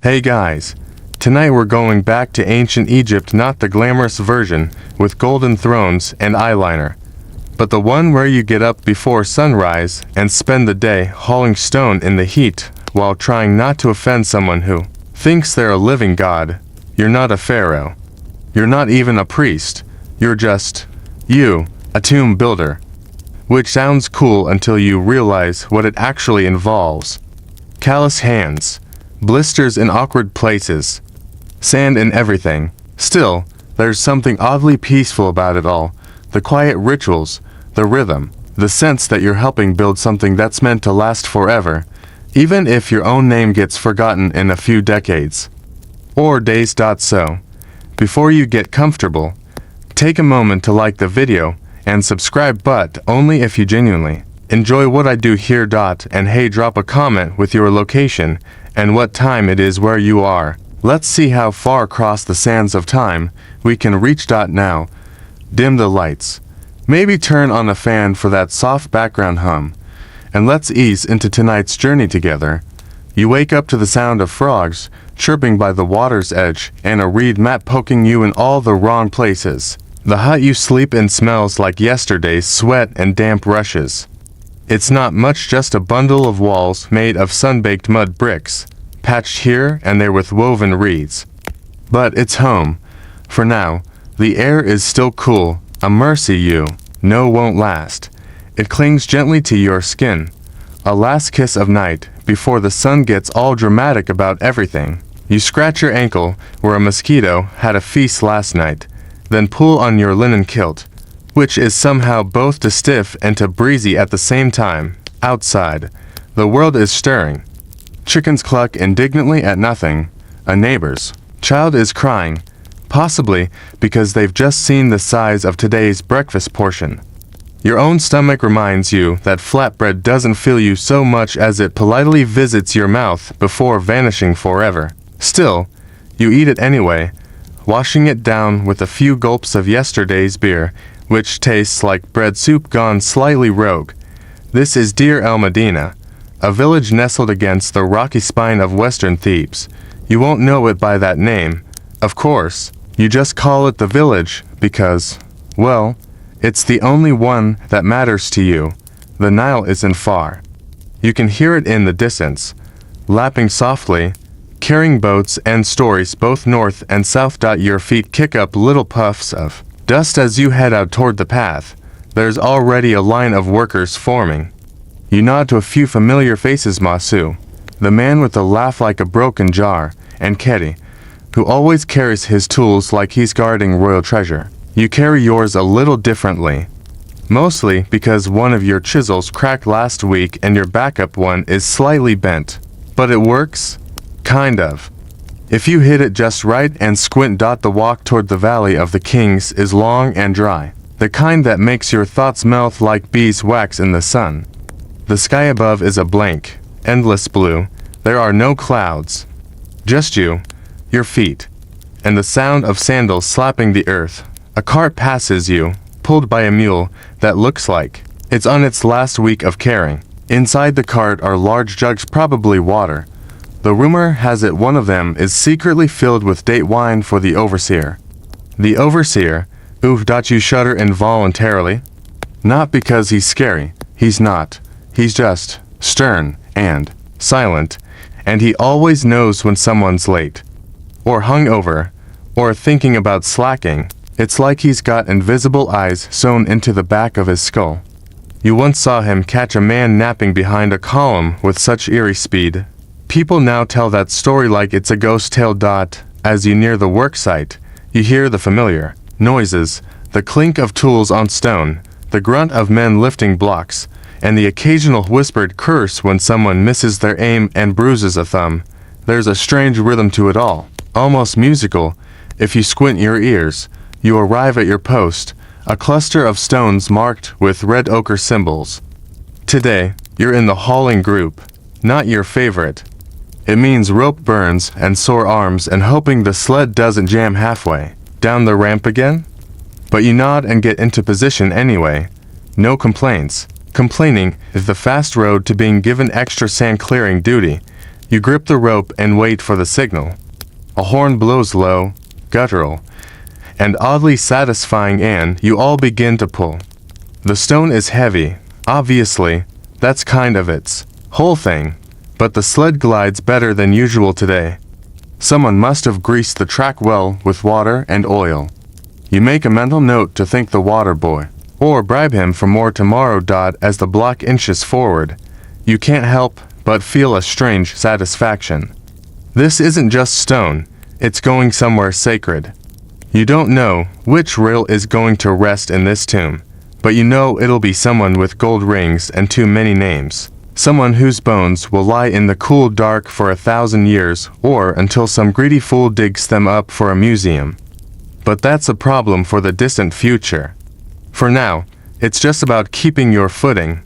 Hey guys, tonight we're going back to ancient Egypt, not the glamorous version with golden thrones and eyeliner, but the one where you get up before sunrise and spend the day hauling stone in the heat while trying not to offend someone who thinks they're a living god. You're not a pharaoh. You're not even a priest. You're just you, a tomb builder. Which sounds cool until you realize what it actually involves. Callous hands, blisters in awkward places, sand in everything. Still, there's something oddly peaceful about it all. The quiet rituals, the rhythm, the sense that you're helping build something that's meant to last forever, even if your own name gets forgotten in a few decades. Or days. So, before you get comfortable, take a moment to like the video and subscribe, but only if you genuinely enjoy what I do here. And hey, drop a comment with your location and what time it is where you are. Let's see how far across the sands of time we can reach. Now, dim the lights. Maybe turn on a fan for that soft background hum. And let's ease into tonight's journey together. You wake up to the sound of frogs chirping by the water's edge and a reed mat poking you in all the wrong places. The hut you sleep in smells like yesterday's sweat and damp rushes. It's not much, just a bundle of walls made of sun-baked mud bricks, patched here and there with woven reeds. But it's home. For now, the air is still cool, a mercy you know won't last. It clings gently to your skin, a last kiss of night before the sun gets all dramatic about everything. You scratch your ankle where a mosquito had a feast last night, then pull on your linen kilt, which is somehow both too stiff and too breezy at the same time. Outside, the world is stirring. Chickens cluck indignantly at nothing. A neighbor's child is crying, possibly because they've just seen the size of today's breakfast portion. Your own stomach reminds you that flatbread doesn't fill you so much as it politely visits your mouth before vanishing forever. Still, you eat it anyway, washing it down with a few gulps of yesterday's beer, which tastes like bread soup gone slightly rogue. This is Deir el Medina, a village nestled against the rocky spine of western Thebes. You won't know it by that name, of course. You just call it the village because, well, it's the only one that matters to you. The Nile isn't far. You can hear it in the distance, lapping softly, carrying boats and stories both north and south. Your feet kick up little puffs of dust as you head out toward the path. There's already a line of workers forming. You nod to a few familiar faces: Masu, the man with a laugh like a broken jar, and Kedi, who always carries his tools like he's guarding royal treasure. You carry yours a little differently, mostly because one of your chisels cracked last week and your backup one is slightly bent. But it works, kind of, if you hit it just right and squint. The walk toward the Valley of the Kings is long and dry, the kind that makes your thoughts melt like beeswax in the sun. The sky above is a blank, endless blue. There are no clouds, just you, your feet, and the sound of sandals slapping the earth. A cart passes you, pulled by a mule that looks like it's on its last week of carrying. Inside the cart are large jugs, probably water. The rumor has it one of them is secretly filled with date wine for the overseer. The overseer, oof. You shudder involuntarily. Not because he's scary, he's not. He's just stern and silent, and he always knows when someone's late, or hungover, or thinking about slacking. It's like he's got invisible eyes sewn into the back of his skull. You once saw him catch a man napping behind a column with such eerie speed. People now tell that story like it's a ghost tale. As you near the worksite, you hear the familiar noises, the clink of tools on stone, the grunt of men lifting blocks, and the occasional whispered curse when someone misses their aim and bruises a thumb. There's a strange rhythm to it all, almost musical, if you squint your ears. You arrive at your post, a cluster of stones marked with red ochre symbols. Today, you're in the hauling group, not your favorite. It means rope burns and sore arms and hoping the sled doesn't jam halfway down the ramp again. But you nod and get into position anyway. No complaints. Complaining is the fast road to being given extra sand clearing duty. You grip the rope and wait for the signal. A horn blows low, guttural, and oddly satisfying, and you all begin to pull. The stone is heavy, obviously, that's kind of its whole thing, but the sled glides better than usual today. Someone must have greased the track well with water and oil. You make a mental note to thank the water boy, or bribe him for more tomorrow. As the block inches forward, you can't help but feel a strange satisfaction. This isn't just stone, it's going somewhere sacred. You don't know which rail is going to rest in this tomb, but you know it'll be someone with gold rings and too many names. Someone whose bones will lie in the cool dark for 1,000 years, or until some greedy fool digs them up for a museum. But that's a problem for the distant future. For now, it's just about keeping your footing.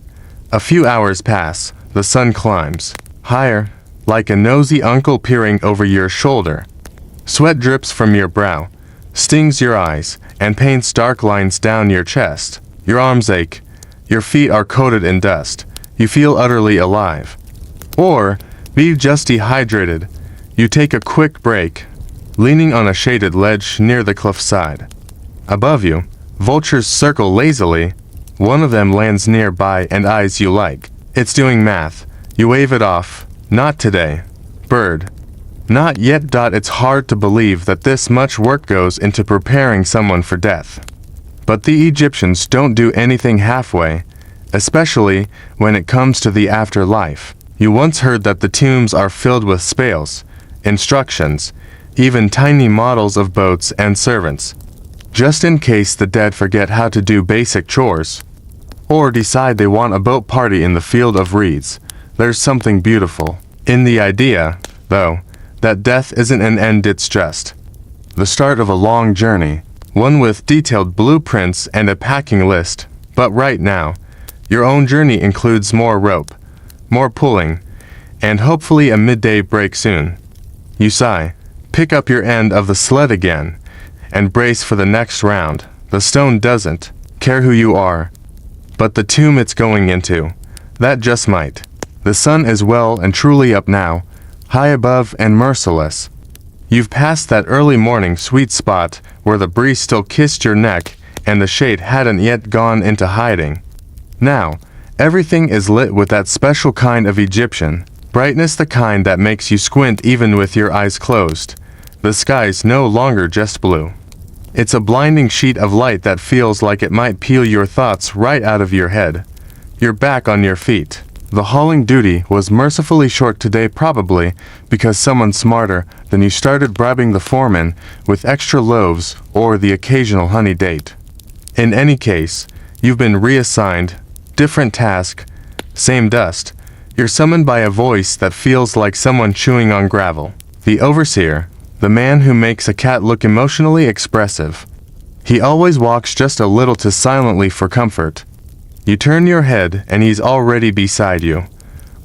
A few hours pass, the sun climbs higher, like a nosy uncle peering over your shoulder. Sweat drips from your brow, stings your eyes, and paints dark lines down your chest. Your arms ache, your feet are coated in dust. You feel utterly alive. Or, be just dehydrated. You take a quick break, leaning on a shaded ledge near the cliffside. Above you, vultures circle lazily. One of them lands nearby and eyes you like it's doing math. You wave it off. Not today, bird. Not yet. It's hard to believe that this much work goes into preparing someone for death. But the Egyptians don't do anything halfway, especially when it comes to the afterlife. You once heard that the tombs are filled with spells, instructions, even tiny models of boats and servants, just in case the dead forget how to do basic chores, or decide they want a boat party in the field of reeds. There's something beautiful in the idea, though, that death isn't an end, it's just the start of a long journey, one with detailed blueprints and a packing list. But right now, your own journey includes more rope, more pulling, and hopefully a midday break soon. You sigh, pick up your end of the sled again, and brace for the next round. The stone doesn't care who you are, but the tomb it's going into, that just might. The sun is well and truly up now, high above and merciless. You've passed that early morning sweet spot where the breeze still kissed your neck and the shade hadn't yet gone into hiding. Now, everything is lit with that special kind of Egyptian brightness, the kind that makes you squint even with your eyes closed. The sky's no longer just blue. It's a blinding sheet of light that feels like it might peel your thoughts right out of your head. You're back on your feet. The hauling duty was mercifully short today, probably because someone smarter than you started bribing the foreman with extra loaves or the occasional honey date. In any case, you've been reassigned, different task, same dust. You're summoned by a voice that feels like someone chewing on gravel. The overseer, the man who makes a cat look emotionally expressive. He always walks just a little too silently for comfort. You turn your head and he's already beside you,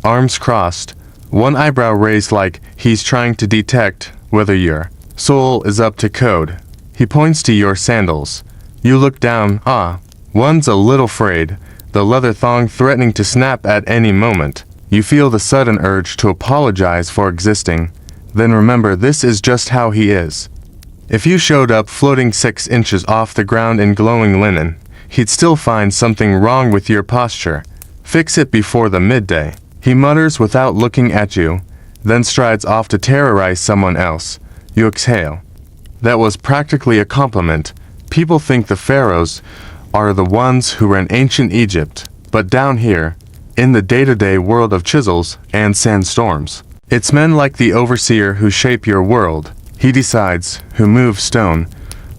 arms crossed, one eyebrow raised like he's trying to detect whether your soul is up to code. He points to your sandals. You look down. One's a little frayed, the leather thong threatening to snap at any moment. You feel the sudden urge to apologize for existing. Then remember, this is just how he is. If you showed up floating 6 inches off the ground in glowing linen, he'd still find something wrong with your posture. Fix it before the midday. He mutters without looking at you, then strides off to terrorize someone else. You exhale. That was practically a compliment. People think the pharaohs are the ones who ran ancient Egypt, but down here, in the day-to-day world of chisels and sandstorms, it's men like the overseer who shape your world. He decides who moves stone,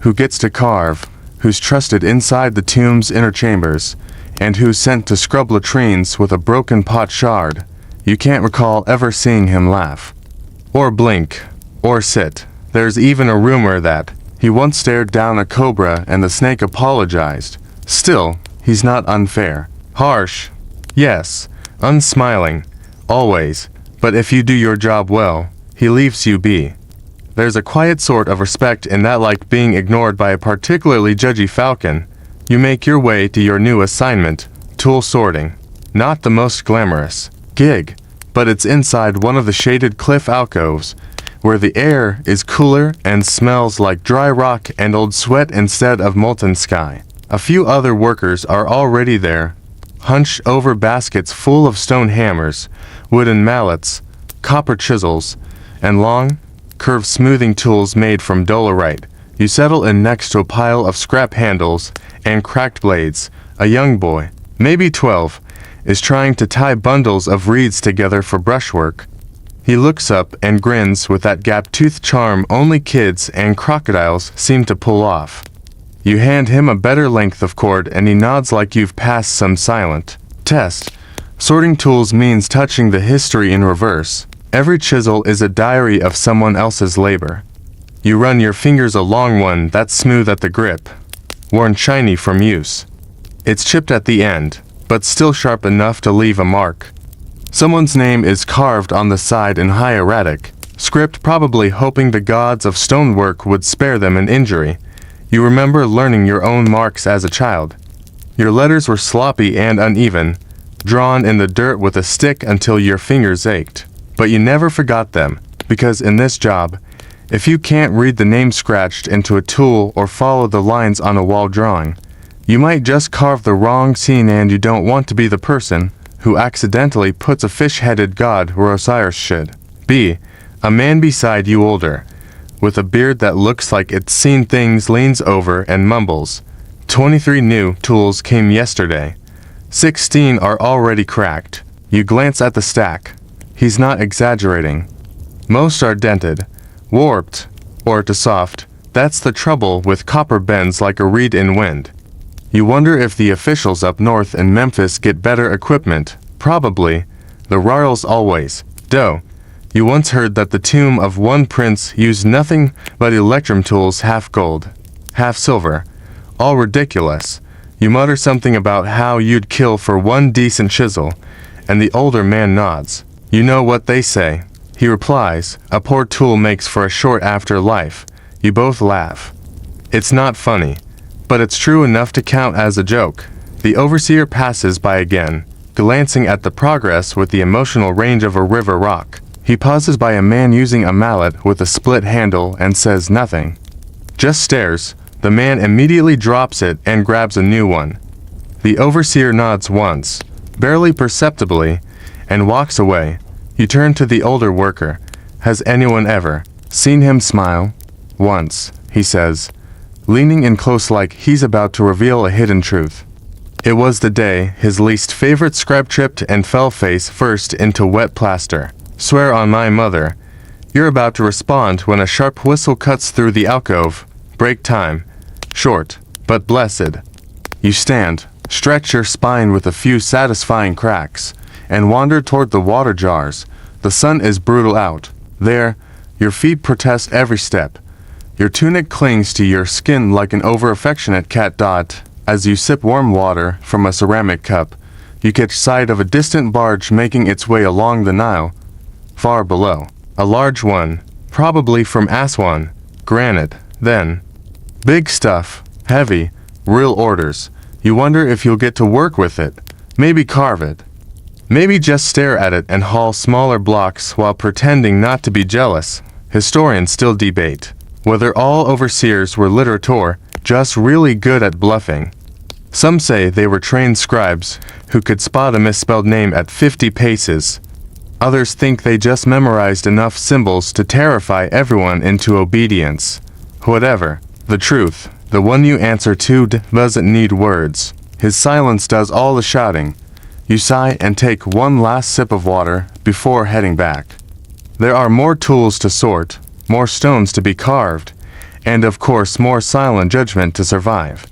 who gets to carve, who's trusted inside the tomb's inner chambers, and who's sent to scrub latrines with a broken pot shard. You can't recall ever seeing him laugh, or blink, or sit. There's even a rumor that he once stared down a cobra and the snake apologized. Still, he's not unfair. Harsh, yes, unsmiling, always, but if you do your job well, he leaves you be. There's a quiet sort of respect in that, like being ignored by a particularly judgy falcon. You make your way to your new assignment, tool sorting. Not the most glamorous gig, but it's inside one of the shaded cliff alcoves, where the air is cooler and smells like dry rock and old sweat instead of molten sky. A few other workers are already there, hunched over baskets full of stone hammers, wooden mallets, copper chisels, and long, curved smoothing tools made from dolerite. You settle in next to a pile of scrap handles and cracked blades. A young boy, maybe 12, is trying to tie bundles of reeds together for brushwork. He looks up and grins with that gap-toothed charm only kids and crocodiles seem to pull off. You hand him a better length of cord and he nods like you've passed some silent test. Sorting tools means touching the history in reverse. Every chisel is a diary of someone else's labor. You run your fingers along one that's smooth at the grip, worn shiny from use. It's chipped at the end, but still sharp enough to leave a mark. Someone's name is carved on the side in hieratic script, probably hoping the gods of stonework would spare them an injury. You remember learning your own marks as a child. Your letters were sloppy and uneven, drawn in the dirt with a stick until your fingers ached. But you never forgot them, because in this job, if you can't read the name scratched into a tool or follow the lines on a wall drawing, you might just carve the wrong scene, and you don't want to be the person who accidentally puts a fish-headed god where Osiris should be. A man beside you, older, with a beard that looks like it's seen things, leans over and mumbles, 23 new tools came yesterday. 16 are already cracked. You glance at the stack. He's not exaggerating. Most are dented, warped, or too soft. That's the trouble with copper, bends like a reed in wind. You wonder if the officials up north in Memphis get better equipment. Probably. The royals always do. You once heard that the tomb of one prince used nothing but electrum tools, half gold, half silver. All ridiculous. You mutter something about how you'd kill for one decent chisel, and the older man nods. You know what they say. He replies, a poor tool makes for a short afterlife. You both laugh. It's not funny, but it's true enough to count as a joke. The overseer passes by again, glancing at the progress with the emotional range of a river rock. He pauses by a man using a mallet with a split handle and says nothing. Just stares. The man immediately drops it and grabs a new one. The overseer nods once, barely perceptibly, and walks away. You turn to the older worker. Has anyone ever seen him smile? Once, he says, leaning in close like he's about to reveal a hidden truth. It was the day his least favorite scribe tripped and fell face first into wet plaster. Swear on my mother. You're about to respond when a sharp whistle cuts through the alcove. Break time. Short, but blessed. You stand, stretch your spine with a few satisfying cracks, and wander toward the water jars. The sun is brutal out. There, your feet protest every step. Your tunic clings to your skin like an over-affectionate cat. As you sip warm water from a ceramic cup, you catch sight of a distant barge making its way along the Nile. Far below, a large one, probably from Aswan, granite, then. Big stuff, heavy, real orders. You wonder if you'll get to work with it, maybe carve it. Maybe just stare at it and haul smaller blocks while pretending not to be jealous. Historians still debate whether all overseers were literator, just really good at bluffing. Some say they were trained scribes who could spot a misspelled name at 50 paces. Others think they just memorized enough symbols to terrify everyone into obedience. Whatever the truth, the one you answer to doesn't need words. His silence does all the shouting. You sigh and take one last sip of water before heading back. There are more tools to sort, more stones to be carved, and of course more silent judgment to survive.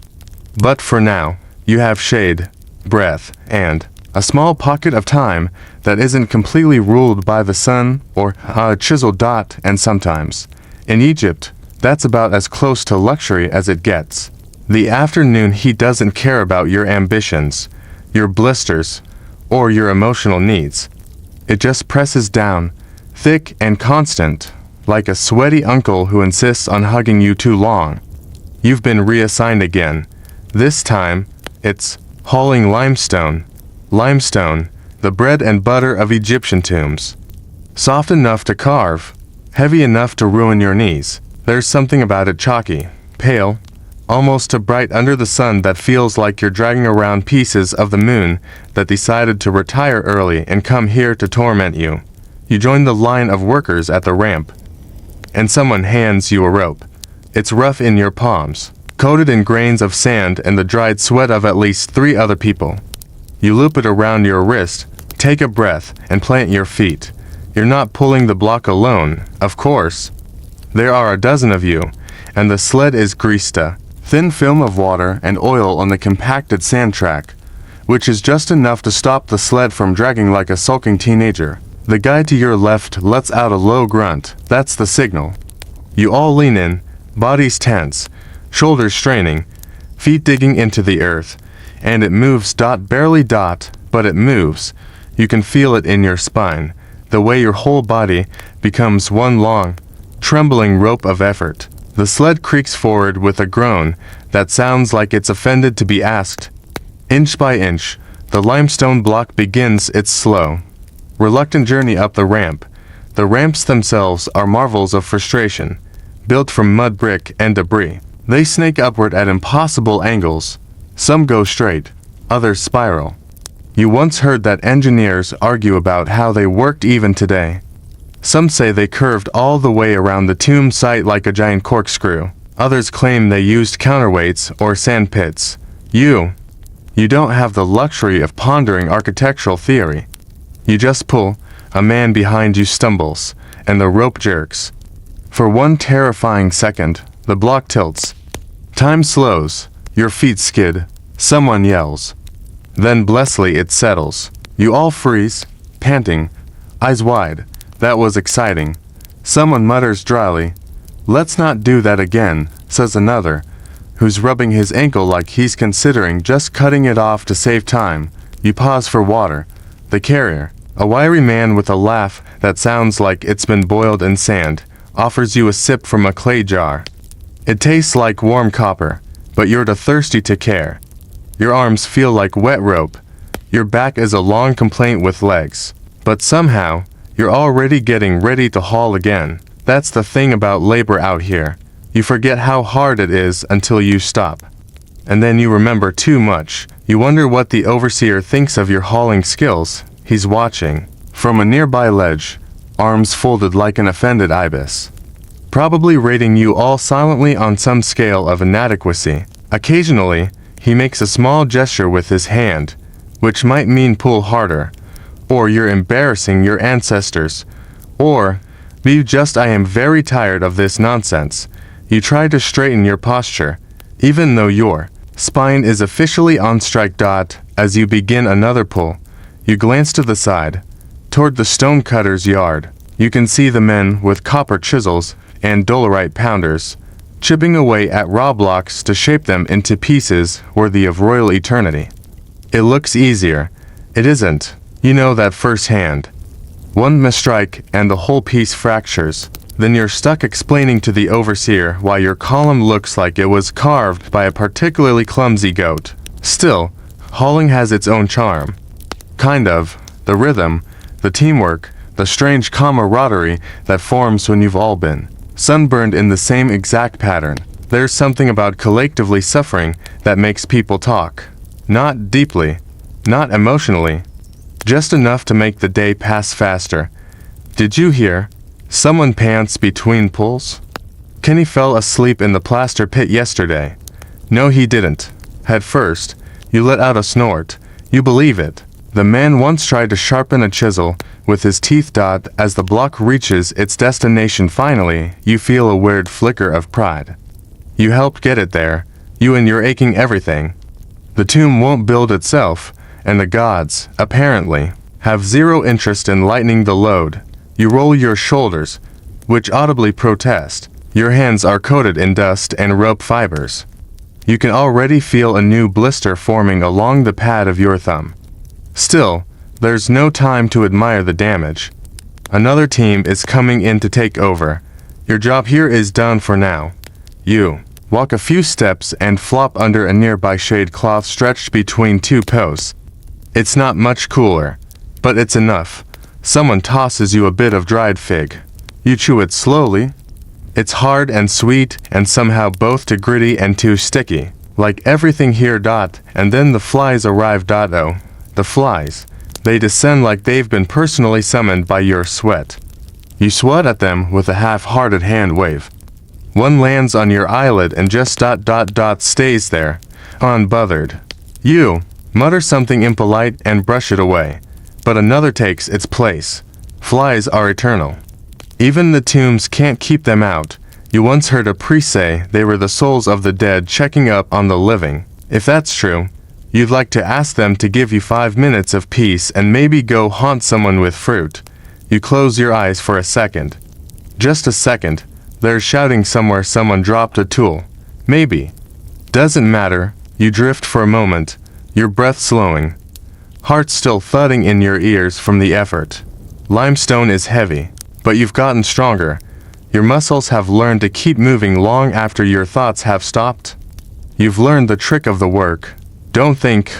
But for now, you have shade, breath, and a small pocket of time that isn't completely ruled by the sun or a chisel dot, and sometimes, in Egypt, that's about as close to luxury as it gets. The afternoon heat doesn't care about your ambitions, your blisters, or your emotional needs. It just presses down, thick and constant, like a sweaty uncle who insists on hugging you too long. You've been reassigned again. This time, it's hauling limestone. Limestone, the bread and butter of Egyptian tombs. Soft enough to carve, heavy enough to ruin your knees. There's something about it chalky, pale, almost too bright under the sun that feels like you're dragging around pieces of the moon that decided to retire early and come here to torment you. You join the line of workers at the ramp, and someone hands you a rope. It's rough in your palms, coated in grains of sand and the dried sweat of at least 3 other people. You loop it around your wrist, take a breath, and plant your feet. You're not pulling the block alone, of course. There are a dozen of you, and the sled is greased a thin film of water and oil on the compacted sand track, which is just enough to stop the sled from dragging like a sulking teenager. The guy to your left lets out a low grunt. That's the signal. You all lean in, bodies tense, shoulders straining, feet digging into the earth, and it moves barely, but it moves. You can feel it in your spine, the way your whole body becomes one long, trembling rope of effort. The sled creaks forward with a groan that sounds like it's offended to be asked. Inch by inch, the limestone block begins its slow, reluctant journey up the ramp. The ramps themselves are marvels of frustration, built from mud, brick, and debris. They snake upward at impossible angles. Some go straight, others spiral. You once heard that engineers argue about how they worked even today. Some say they curved all the way around the tomb site like a giant corkscrew. Others claim they used counterweights or sand pits. You don't have the luxury of pondering architectural theory. You just pull, a man behind you stumbles, and the rope jerks. For one terrifying second, the block tilts. Time slows, your feet skid, someone yells. Then blessedly it settles. You all freeze, panting, eyes wide. That was exciting. Someone mutters dryly, "Let's not do that again," says another, who's rubbing his ankle like he's considering just cutting it off to save time. You pause for water. The carrier, a wiry man with a laugh that sounds like it's been boiled in sand, offers you a sip from a clay jar. It tastes like warm copper, but you're too thirsty to care. Your arms feel like wet rope. Your back is a long complaint with legs. But somehow, you're already getting ready to haul again. That's the thing about labor out here. You forget how hard it is until you stop. And then you remember too much. You wonder what the overseer thinks of your hauling skills. He's watching. From a nearby ledge, arms folded like an offended ibis. Probably rating you all silently on some scale of inadequacy. Occasionally, he makes a small gesture with his hand, which might mean pull harder, or you're embarrassing your ancestors, or be just I am very tired of this nonsense. You try to straighten your posture, even though your spine is officially on strike. As you begin another pull, you glance to the side, toward the stonecutter's yard. You can see the men with copper chisels and dolerite pounders, chipping away at raw blocks to shape them into pieces worthy of royal eternity. It looks easier. It isn't. You know that firsthand. One misstrike and the whole piece fractures. Then you're stuck explaining to the overseer why your column looks like it was carved by a particularly clumsy goat. Still, hauling has its own charm. Kind of. The rhythm, the teamwork, the strange camaraderie that forms when you've all been sunburned in the same exact pattern. There's something about collectively suffering that makes people talk. Not deeply, not emotionally, just enough to make the day pass faster. Did you hear? Someone pants between pulls? Kenny fell asleep in the plaster pit yesterday. No, he didn't. At first, you let out a snort. You believe it. The man once tried to sharpen a chisel with his teeth. As the block reaches its destination finally, you feel a weird flicker of pride. You helped get it there, you and your aching everything. The tomb won't build itself, and the gods, apparently, have zero interest in lightening the load. You roll your shoulders, which audibly protest. Your hands are coated in dust and rope fibers. You can already feel a new blister forming along the pad of your thumb. Still, there's no time to admire the damage. Another team is coming in to take over. Your job here is done for now. You walk a few steps and flop under a nearby shade cloth stretched between 2 posts. It's not much cooler. But it's enough. Someone tosses you a bit of dried fig. You chew it slowly. It's hard and sweet, and somehow both too gritty and too sticky. Like everything here. And then the flies arrive. Oh, the flies. They descend like they've been personally summoned by your sweat. You swat at them with a half-hearted hand wave. One lands on your eyelid and just stays there, unbothered. You mutter something impolite and brush it away. But another takes its place. Flies are eternal. Even the tombs can't keep them out. You once heard a priest say they were the souls of the dead checking up on the living. If that's true, you'd like to ask them to give you 5 minutes of peace and maybe go haunt someone with fruit. You close your eyes for a second. Just a second. There's shouting somewhere. Someone dropped a tool. Maybe. Doesn't matter. You drift for a moment, your breath slowing. Heart still thudding in your ears from the effort. Limestone is heavy, but you've gotten stronger. Your muscles have learned to keep moving long after your thoughts have stopped. You've learned the trick of the work. Don't think,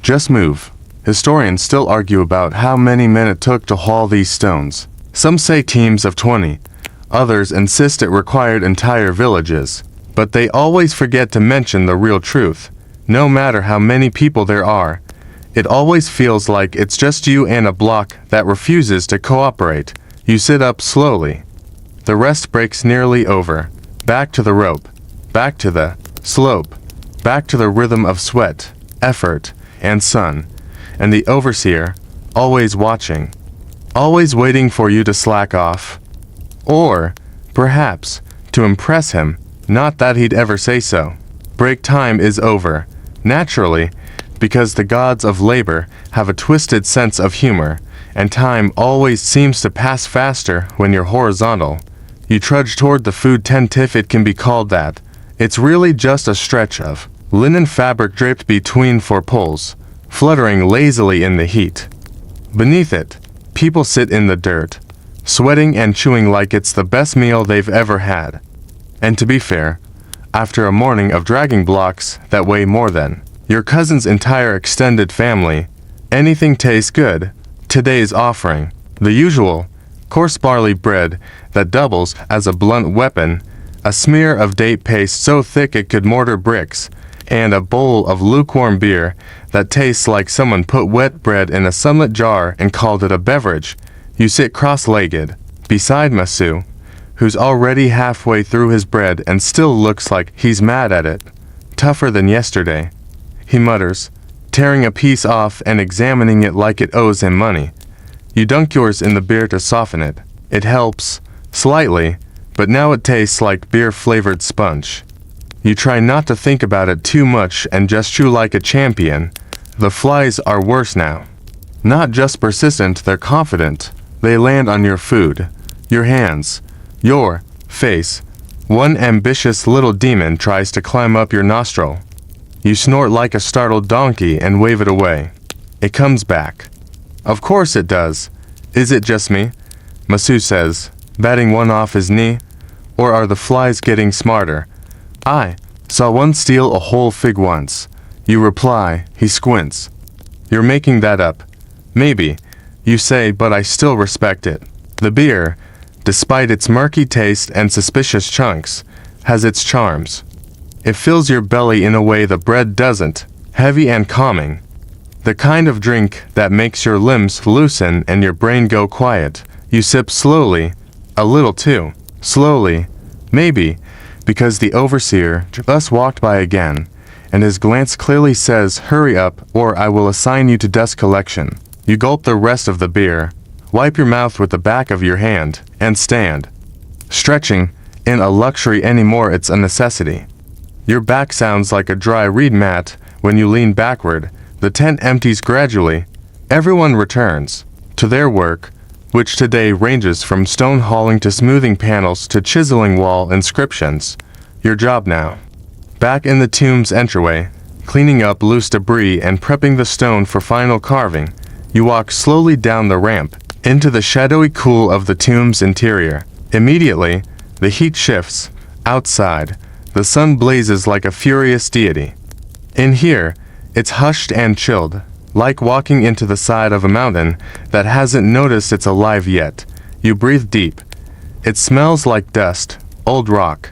just move. Historians still argue about how many men it took to haul these stones. Some say teams of 20. Others insist it required entire villages. But they always forget to mention the real truth. No matter how many people there are, it always feels like it's just you and a block that refuses to cooperate. You sit up slowly. The rest breaks nearly over. Back to the rope. Back to the slope. Back to the rhythm of sweat, effort, and sun. And the overseer, always watching. Always waiting for you to slack off. Or, perhaps, to impress him, not that he'd ever say so. Break time is over. Naturally, because the gods of labor have a twisted sense of humor, and time always seems to pass faster when you're horizontal. You trudge toward the food tent, if it can be called that. It's really just a stretch of linen fabric draped between 4 poles, fluttering lazily in the heat. Beneath it, people sit in the dirt, sweating and chewing like it's the best meal they've ever had. And to be fair, after a morning of dragging blocks that weigh more than your cousin's entire extended family, anything tastes good. Today's offering, the usual, coarse barley bread that doubles as a blunt weapon, a smear of date paste so thick it could mortar bricks, and a bowl of lukewarm beer that tastes like someone put wet bread in a sunlit jar and called it a beverage. You sit cross-legged, beside Masu, who's already halfway through his bread and still looks like he's mad at it. Tougher than yesterday, he mutters, tearing a piece off and examining it like it owes him money. You dunk yours in the beer to soften it. It helps, slightly, but now it tastes like beer-flavored sponge. You try not to think about it too much and just chew like a champion. The flies are worse now. Not just persistent, they're confident. They land on your food, your hands, your face. One ambitious little demon tries to climb up your nostril. You snort like a startled donkey and wave it away. It comes back. Of course it does. Is it just me? Masu says, batting one off his knee. Or are the flies getting smarter? I saw one steal a whole fig once. You reply, he squints. You're making that up. Maybe, you say, but I still respect it. The beer, despite its murky taste and suspicious chunks, has its charms. It fills your belly in a way the bread doesn't, heavy and calming. The kind of drink that makes your limbs loosen and your brain go quiet. You sip slowly, a little too slowly, maybe, because the overseer just walked by again, and his glance clearly says, hurry up, or I will assign you to dust collection. You gulp the rest of the beer, wipe your mouth with the back of your hand, and stand. Stretching isn't a luxury anymore, it's a necessity. Your back sounds like a dry reed mat when you lean backward. The tent empties gradually. Everyone returns to their work, which today ranges from stone hauling to smoothing panels to chiseling wall inscriptions. Your job now. Back in the tomb's entryway, cleaning up loose debris and prepping the stone for final carving, you walk slowly down the ramp, into the shadowy cool of the tomb's interior. Immediately, the heat shifts. Outside, the sun blazes like a furious deity. In here, it's hushed and chilled, like walking into the side of a mountain that hasn't noticed it's alive yet. You breathe deep. It smells like dust, old rock,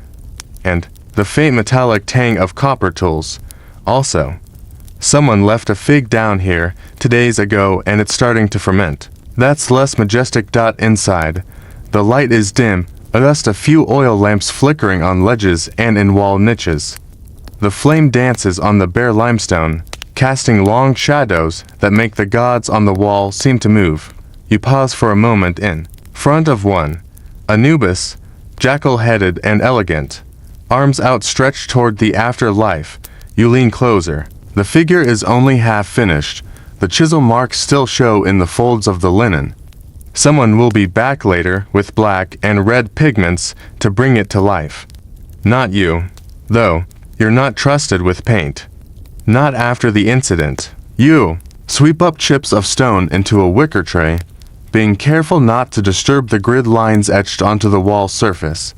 and the faint metallic tang of copper tools. Also, someone left a fig down here 2 days ago and it's starting to ferment. That's less majestic. Inside, the light is dim, just a few oil lamps flickering on ledges and in wall niches. The flame dances on the bare limestone, casting long shadows that make the gods on the wall seem to move. You pause for a moment in front of one, Anubis, jackal-headed and elegant, arms outstretched toward the afterlife. You lean closer. The figure is only half finished. The chisel marks still show in the folds of the linen. Someone will be back later with black and red pigments to bring it to life. Not you, though. You're not trusted with paint. Not after the incident. You sweep up chips of stone into a wicker tray, being careful not to disturb the grid lines etched onto the wall surface.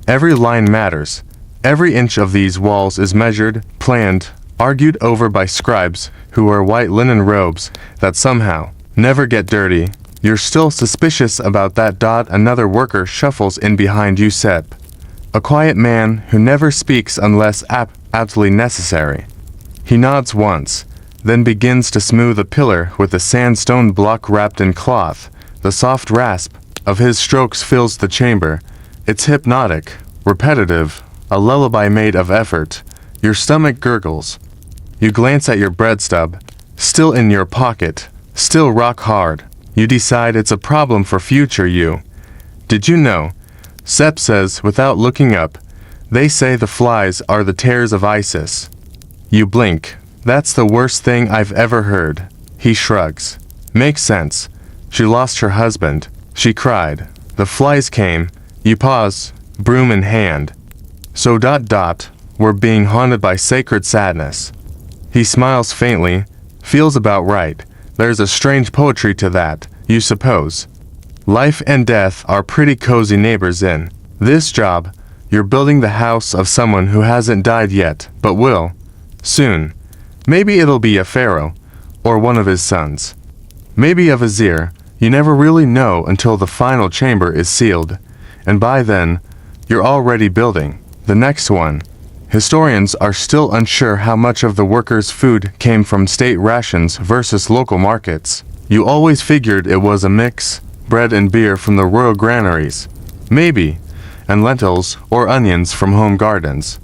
Every line matters. Every inch of these walls is measured, planned, argued over by scribes who wear white linen robes that somehow never get dirty. You're still suspicious about that. Another worker shuffles in behind you. Sep, a quiet man who never speaks unless absolutely necessary. He nods once, then begins to smooth a pillar with a sandstone block wrapped in cloth. The soft rasp of his strokes fills the chamber. It's hypnotic, repetitive, a lullaby made of effort. Your stomach gurgles. You glance at your bread stub, still in your pocket, still rock hard. You decide it's a problem for future you. Did you know? Sep says without looking up. They say the flies are the tears of Isis. You blink. That's the worst thing I've ever heard. He shrugs. Makes sense. She lost her husband. She cried. The flies came. You pause, broom in hand. So we're being haunted by sacred sadness. He smiles faintly. Feels about right. There's a strange poetry to that, you suppose. Life and death are pretty cozy neighbors in this job. You're building the house of someone who hasn't died yet, but will. Soon. Maybe it'll be a pharaoh, or one of his sons. Maybe a vizier. You never really know until the final chamber is sealed, and by then, you're already building the next one. Historians are still unsure how much of the workers' food came from state rations versus local markets. You always figured it was a mix, bread and beer from the royal granaries. Maybe, and lentils or onions from home gardens.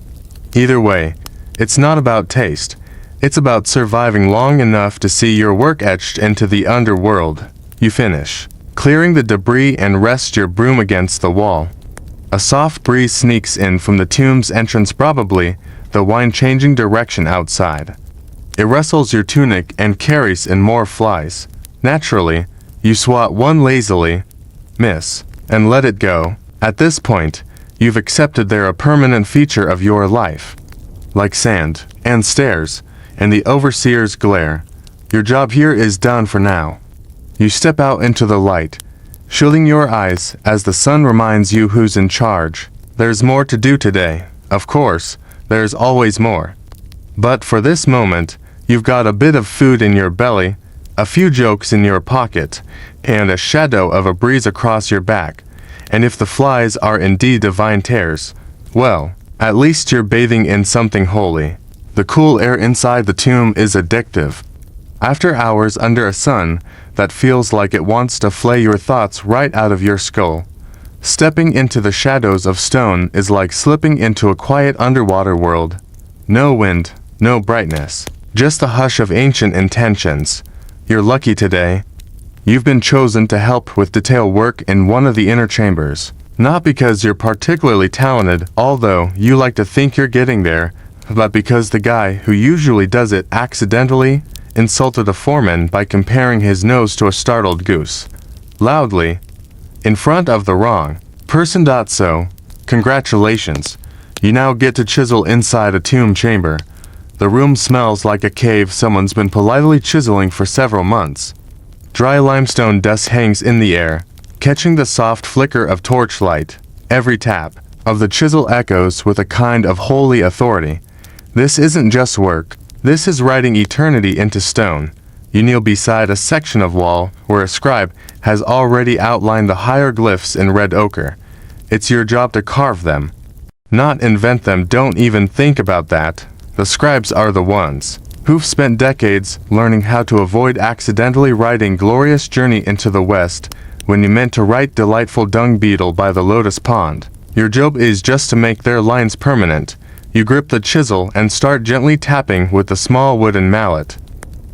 Either way, it's not about taste. It's about surviving long enough to see your work etched into the underworld. You finish, clearing the debris and rest your broom against the wall. A soft breeze sneaks in from the tomb's entrance, probably the wine changing direction outside. It rustles your tunic and carries in more flies. Naturally, you swat one lazily, miss, and let it go. At this point, you've accepted they're a permanent feature of your life. Like sand, and stairs, and the overseer's glare. Your job here is done for now. You step out into the light, shielding your eyes as the sun reminds you who's in charge. There's more to do today. Of course, there's always more. But for this moment, you've got a bit of food in your belly, a few jokes in your pocket, and a shadow of a breeze across your back. And if the flies are indeed divine tears, well, at least you're bathing in something holy. The cool air inside the tomb is addictive. After hours under a sun that feels like it wants to flay your thoughts right out of your skull, stepping into the shadows of stone is like slipping into a quiet underwater world. No wind, no brightness, just the hush of ancient intentions. You're lucky today. You've been chosen to help with detail work in one of the inner chambers. Not because you're particularly talented, although you like to think you're getting there, but because the guy who usually does it accidentally insulted a foreman by comparing his nose to a startled goose. Loudly, in front of the wrong person. So, congratulations. You now get to chisel inside a tomb chamber. The room smells like a cave someone's been politely chiseling for several months. Dry limestone dust hangs in the air, catching the soft flicker of torchlight. Every tap of the chisel echoes with a kind of holy authority. This isn't just work. This is writing eternity into stone. You kneel beside a section of wall where a scribe has already outlined the hieroglyphs in red ochre. It's your job to carve them, not invent them. Don't even think about that. The scribes are the ones who've spent decades learning how to avoid accidentally writing glorious journey into the west when you meant to write delightful dung beetle by the lotus pond. Your job is just to make their lines permanent. You grip the chisel and start gently tapping with the small wooden mallet.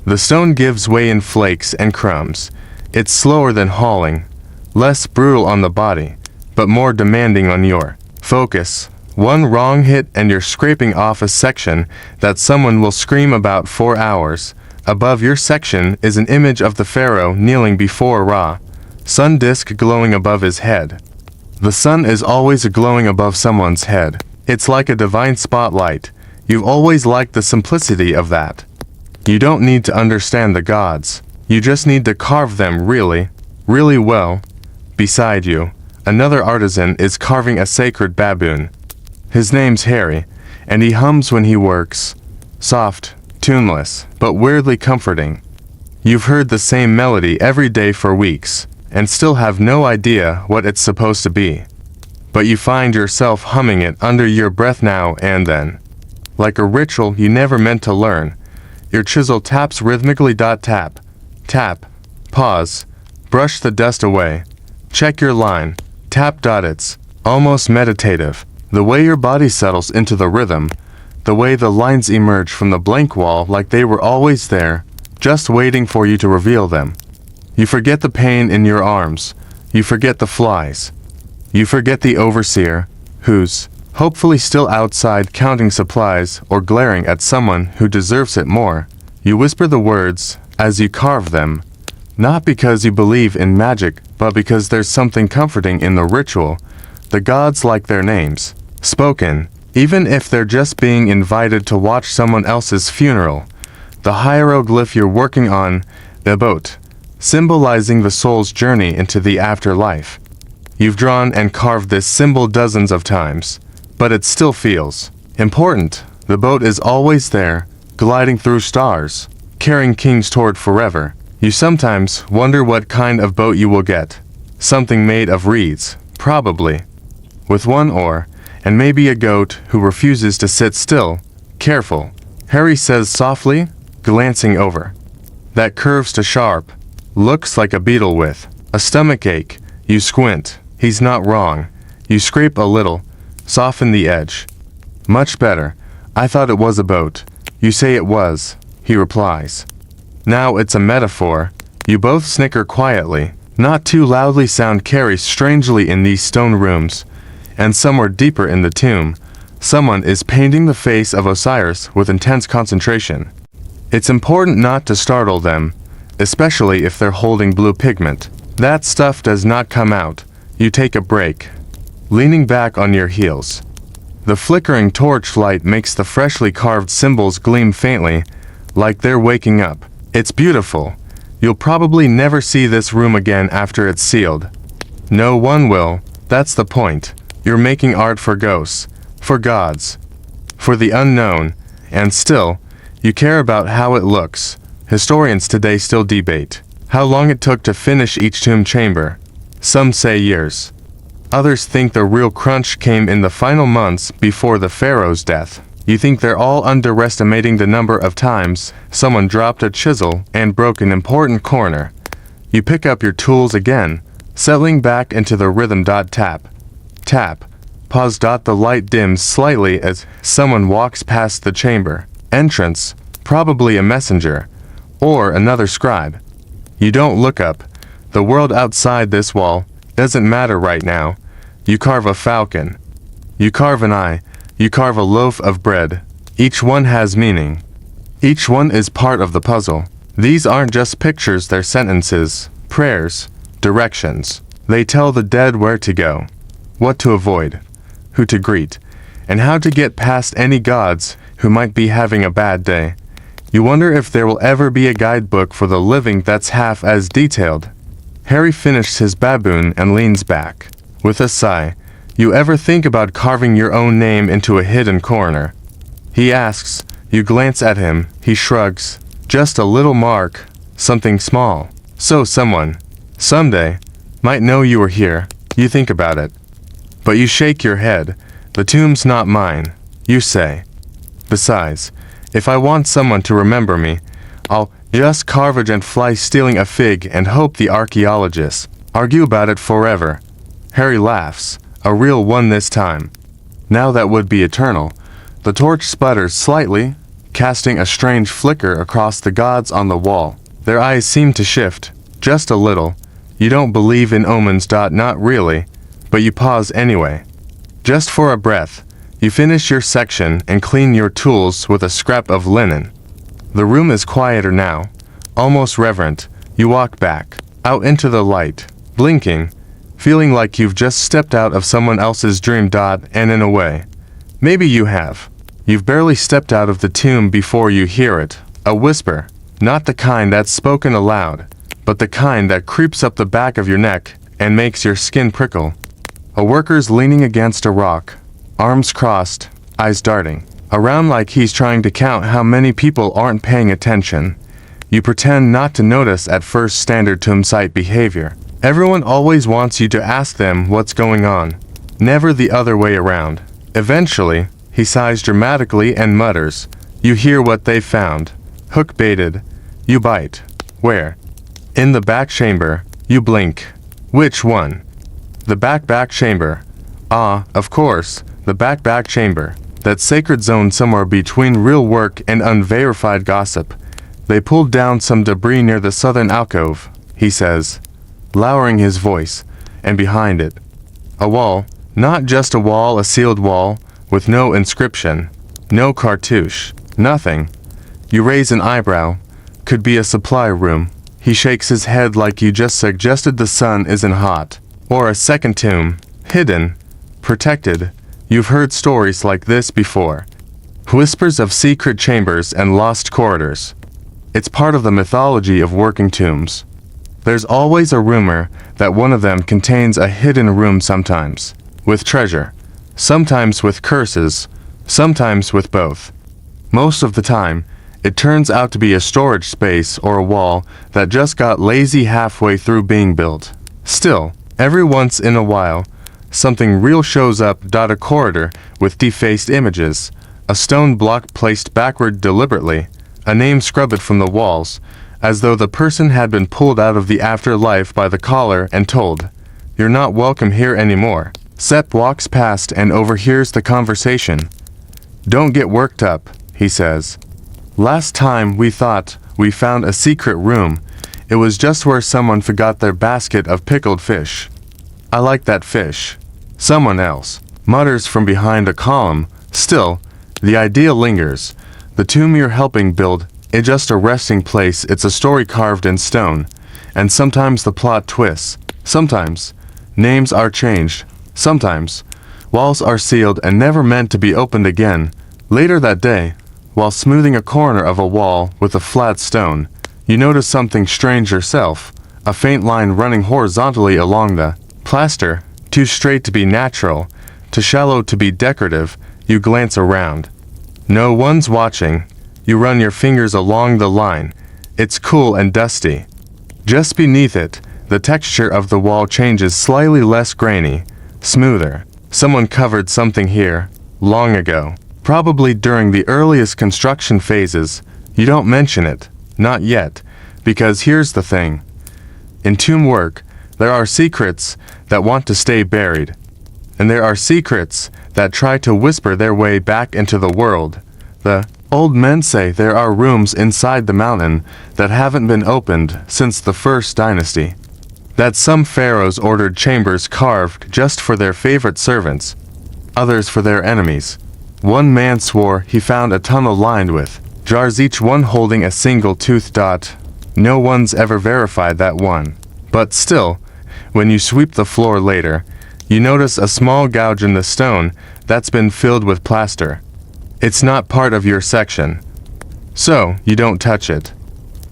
The stone gives way in flakes and crumbs. It's slower than hauling, less brutal on the body, but more demanding on your focus. One wrong hit and you're scraping off a section that someone will scream about for hours. Above your section is an image of the pharaoh kneeling before Ra, sun disk glowing above his head. The sun is always glowing above someone's head. It's like a divine spotlight. You've always liked the simplicity of that. You don't need to understand the gods. You just need to carve them really, really well. Beside you, another artisan is carving a sacred baboon. His name's Harry, and he hums when he works. Soft, tuneless, but weirdly comforting. You've heard the same melody every day for weeks, and still have no idea what it's supposed to be. But you find yourself humming it under your breath now and then. Like a ritual you never meant to learn. Your chisel taps rhythmically. Tap, tap, pause, brush the dust away, check your line, tap. It's almost meditative. The way your body settles into the rhythm, the way the lines emerge from the blank wall like they were always there, just waiting for you to reveal them. You forget the pain in your arms. You forget the flies. You forget the overseer, who's hopefully still outside counting supplies or glaring at someone who deserves it more. You whisper the words as you carve them, not because you believe in magic, but because there's something comforting in the ritual. The gods like their names spoken, even if they're just being invited to watch someone else's funeral. The hieroglyph you're working on, the boat, symbolizing the soul's journey into the afterlife. You've drawn and carved this symbol dozens of times, but it still feels important. The boat is always there, gliding through stars, carrying kings toward forever. You sometimes wonder what kind of boat you will get. Something made of reeds, probably, with one oar, and maybe a goat who refuses to sit still. Careful, Harry says softly, glancing over. That curves to sharp, looks like a beetle with a stomach ache. You squint. He's not wrong. You scrape a little, soften the edge. Much better. I thought it was a boat. You say it was, he replies. Now it's a metaphor. You both snicker quietly. Not too loudly. Sound carries strangely in these stone rooms. And somewhere deeper in the tomb, someone is painting the face of Osiris with intense concentration. It's important not to startle them, especially if they're holding blue pigment. That stuff does not come out. You take a break, leaning back on your heels. The flickering torchlight makes the freshly carved symbols gleam faintly, like they're waking up. It's beautiful. You'll probably never see this room again after it's sealed. No one will. That's the point. You're making art for ghosts, for gods, for the unknown, and still, you care about how it looks. Historians today still debate how long it took to finish each tomb chamber. Some say years. Others think the real crunch came in the final months before the pharaoh's death. You think they're all underestimating the number of times someone dropped a chisel and broke an important corner. You pick up your tools again, settling back into the rhythm. Tap, tap, pause. The light dims slightly as someone walks past the chamber. Entrance, probably a messenger, or another scribe. You don't look up. The world outside this wall doesn't matter right now. You carve a falcon. You carve an eye. You carve a loaf of bread. Each one has meaning. Each one is part of the puzzle. These aren't just pictures, they're sentences, prayers, directions. They tell the dead where to go, what to avoid, who to greet, and how to get past any gods who might be having a bad day. You wonder if there will ever be a guidebook for the living that's half as detailed. Harry finishes his baboon and leans back. With a sigh, you ever think about carving your own name into a hidden corner? He asks. You glance at him. He shrugs. Just a little mark, something small. So someone, someday, might know you were here. You think about it. But you shake your head. The tomb's not mine, you say. Besides, if I want someone to remember me, I'll just carve a fly stealing a fig and hope the archaeologists argue about it forever. Harry laughs, a real one this time. Now that would be eternal. The torch sputters slightly, casting a strange flicker across the gods on the wall. Their eyes seem to shift, just a little. You don't believe in omens. Not really, but you pause anyway. Just for a breath, you finish your section and clean your tools with a scrap of linen. The room is quieter now, almost reverent. You walk back, out into the light, blinking, feeling like you've just stepped out of someone else's dream. And in a way, maybe you have. You've barely stepped out of the tomb before you hear it, a whisper, not the kind that's spoken aloud, but the kind that creeps up the back of your neck and makes your skin prickle. A worker's leaning against a rock, arms crossed, eyes darting around like he's trying to count how many people aren't paying attention. You pretend not to notice at first, standard tomb site behavior. Everyone always wants you to ask them what's going on, never the other way around. Eventually, he sighs dramatically and mutters, "You hear what they found. Hook baited." You bite. Where? In the back chamber. You blink. Which one? The back chamber. Ah, of course, the back chamber. That sacred zone somewhere between real work and unverified gossip. They pulled down some debris near the southern alcove, he says, lowering his voice, and behind it, a wall, not just a wall, a sealed wall, with no inscription, no cartouche, nothing. You raise an eyebrow. Could be a supply room. He shakes his head like you just suggested the sun isn't hot. Or a second tomb, hidden, protected. You've heard stories like this before. Whispers of secret chambers and lost corridors. It's part of the mythology of working tombs. There's always a rumor that one of them contains a hidden room, sometimes with treasure, sometimes with curses, sometimes with both. Most of the time, it turns out to be a storage space or a wall that just got lazy halfway through being built. Still, every once in a while, something real shows up. A corridor with defaced images, a stone block placed backward deliberately, a name scrubbed from the walls, as though the person had been pulled out of the afterlife by the collar and told, "You're not welcome here anymore." Sepp walks past and overhears the conversation. "Don't get worked up," he says. "Last time we thought we found a secret room. It was just where someone forgot their basket of pickled fish. I like that fish." Someone else mutters from behind a column. Still, the idea lingers. The tomb you're helping build isn't just a resting place, it's a story carved in stone. And sometimes the plot twists. Sometimes names are changed. Sometimes walls are sealed and never meant to be opened again. Later that day, while smoothing a corner of a wall with a flat stone, you notice something strange yourself. A faint line running horizontally along the plaster, too straight to be natural, too shallow to be decorative. You glance around. No one's watching. You run your fingers along the line. It's cool and dusty. Just beneath it, the texture of the wall changes, slightly less grainy, smoother. Someone covered something here, long ago. Probably during the earliest construction phases. You don't mention it, not yet, because here's the thing. In tomb work, there are secrets that want to stay buried. And there are secrets that try to whisper their way back into the world. The old men say there are rooms inside the mountain that haven't been opened since the first dynasty. That some pharaohs ordered chambers carved just for their favorite servants, others for their enemies. One man swore he found a tunnel lined with jars, each one holding a single tooth. No one's ever verified that one. But still, when you sweep the floor later, you notice a small gouge in the stone that's been filled with plaster. It's not part of your section, so you don't touch it.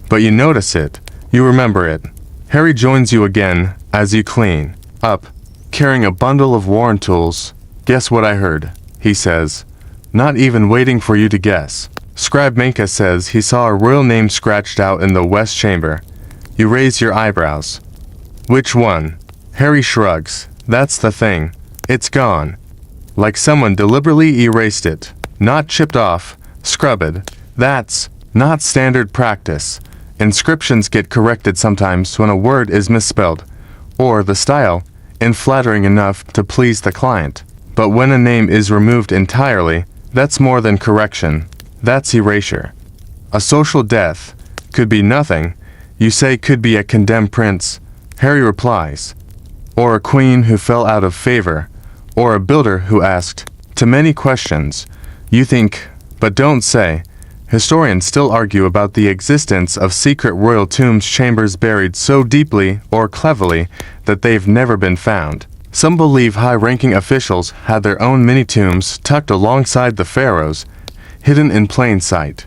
But you notice it, you remember it. Harry joins you again as you clean up, carrying a bundle of worn tools. "Guess what I heard," he says, not even waiting for you to guess. Scribe Minka says he saw a royal name scratched out in the west chamber. You raise your eyebrows. Which one? Harry shrugs. That's the thing. It's gone. Like someone deliberately erased it. Not chipped off, scrubbed. That's not standard practice. Inscriptions get corrected sometimes when a word is misspelled, or the style, unflattering enough to please the client. But when a name is removed entirely, that's more than correction. That's erasure. A social death could be nothing. You say could be a condemned prince. Harry replies. Or a queen who fell out of favor. Or a builder who asked too many questions. You think, but don't say. Historians still argue about the existence of secret royal tombs, chambers buried so deeply or cleverly that they've never been found. Some believe high-ranking officials had their own mini-tombs tucked alongside the pharaohs, hidden in plain sight.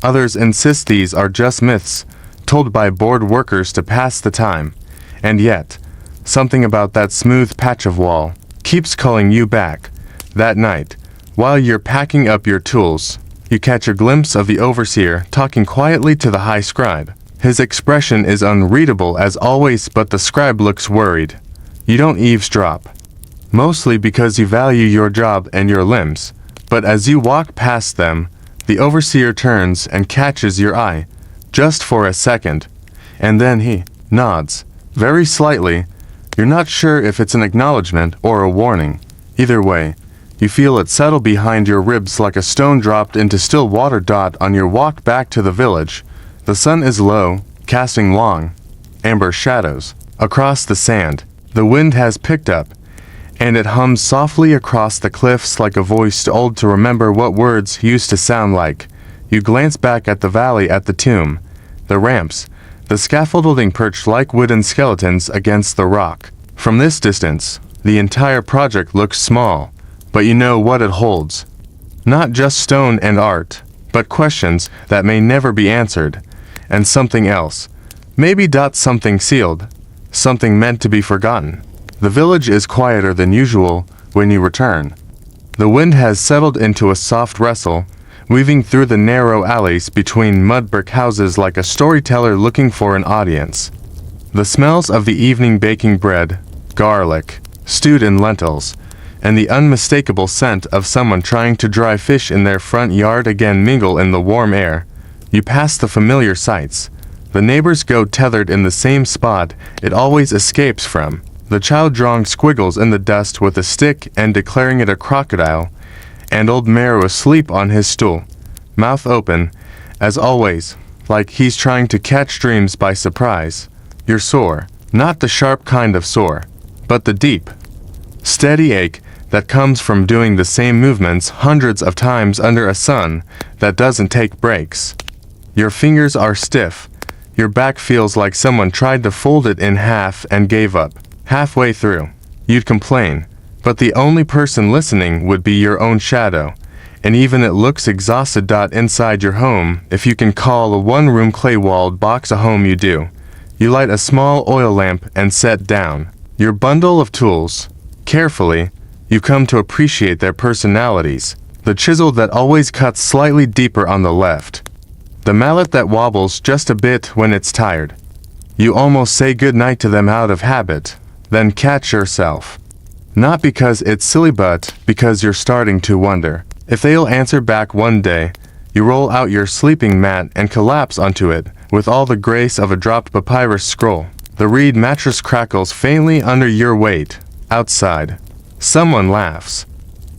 Others insist these are just myths, told by bored workers to pass the time. And yet, something about that smooth patch of wall keeps calling you back. That night, while you're packing up your tools, you catch a glimpse of the overseer talking quietly to the high scribe. His expression is unreadable as always, but the scribe looks worried. You don't eavesdrop. Mostly because you value your job and your limbs. But as you walk past them, the overseer turns and catches your eye, just for a second. And then he nods, very slightly. You're not sure if it's an acknowledgement or a warning. Either way, you feel it settle behind your ribs like a stone dropped into still water. On your walk back to the village, the sun is low, casting long, amber shadows across the sand. The wind has picked up, and it hums softly across the cliffs like a voice too old to remember what words used to sound like. You glance back at the valley, at the tomb, the ramps, the scaffolding perched like wooden skeletons against the rock. From this distance, the entire project looks small, but you know what it holds. Not just stone and art, but questions that may never be answered, and something else. Maybe something sealed, something meant to be forgotten. The village is quieter than usual when you return. The wind has settled into a soft rustle, weaving through the narrow alleys between mud brick houses like a storyteller looking for an audience. The smells of the evening baking bread, garlic, stewed in lentils, and the unmistakable scent of someone trying to dry fish in their front yard again mingle in the warm air. You pass the familiar sights. The neighbor's goat tethered in the same spot it always escapes from. The child drawing squiggles in the dust with a stick and declaring it a crocodile. And old Mero asleep on his stool, mouth open, as always, like he's trying to catch dreams by surprise. You're sore, not the sharp kind of sore, but the deep, steady ache that comes from doing the same movements hundreds of times under a sun that doesn't take breaks. Your fingers are stiff. Your back feels like someone tried to fold it in half and gave up. Halfway through, you'd complain, but the only person listening would be your own shadow, and even it looks exhausted. Inside your home, if you can call a one-room clay-walled box a home, you do. You light a small oil lamp and set down your bundle of tools. Carefully, you come to appreciate their personalities. The chisel that always cuts slightly deeper on the left. The mallet that wobbles just a bit when it's tired. You almost say goodnight to them out of habit, then catch yourself. Not because it's silly, but because you're starting to wonder if they'll answer back one day. You roll out your sleeping mat and collapse onto it with all the grace of a dropped papyrus scroll. The reed mattress crackles faintly under your weight. Outside, someone laughs.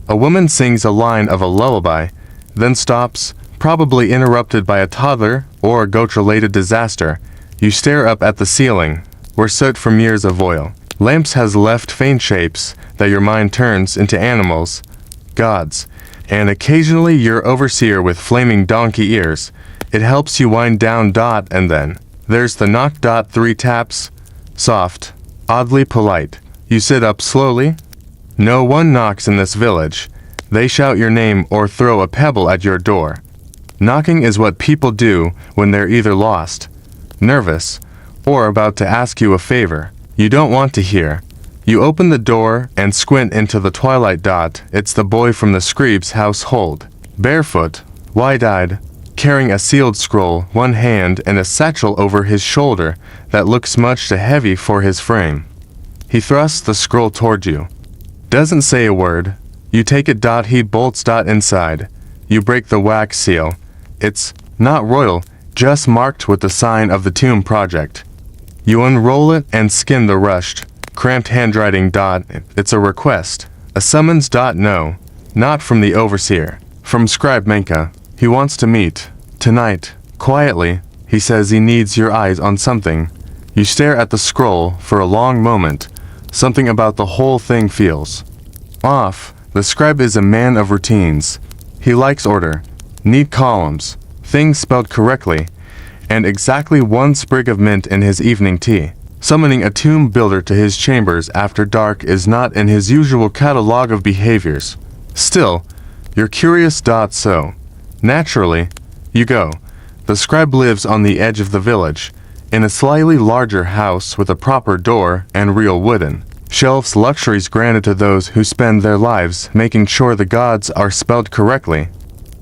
A woman sings a line of a lullaby, then stops, probably interrupted by a toddler or a goat-related disaster. You stare up at the ceiling, where soot from years of oil lamps has left faint shapes that your mind turns into animals, gods, and occasionally your overseer with flaming donkey ears. It helps you wind down. And then there's the knock. 3 taps, soft, oddly polite. You sit up slowly. No one knocks in this village. They shout your name or throw a pebble at your door. Knocking is what people do when they're either lost, nervous, or about to ask you a favor you don't want to hear. You open the door and squint into the twilight. It's the boy from the scribe's household, barefoot, wide-eyed, carrying a sealed scroll, one hand, and a satchel over his shoulder that looks much too heavy for his frame. He thrusts the scroll toward you. Doesn't say a word. You take it. He bolts inside. You break the wax seal. It's not royal, just marked with the sign of the Tomb Project. You unroll it and skim the rushed, cramped handwriting. It's a request. A summons. No, not from the overseer. From Scribe Menka. He wants to meet. Tonight. Quietly. He says he needs your eyes on something. You stare at the scroll for a long moment. Something about the whole thing feels off. The scribe is a man of routines. He likes order, neat columns, things spelled correctly, and exactly one sprig of mint in his evening tea. Summoning a tomb builder to his chambers after dark is not in his usual catalogue of behaviors. Still, you're curious. So, naturally, you go. The scribe lives on the edge of the village, in a slightly larger house with a proper door and real wooden shelves, luxuries granted to those who spend their lives making sure the gods are spelled correctly.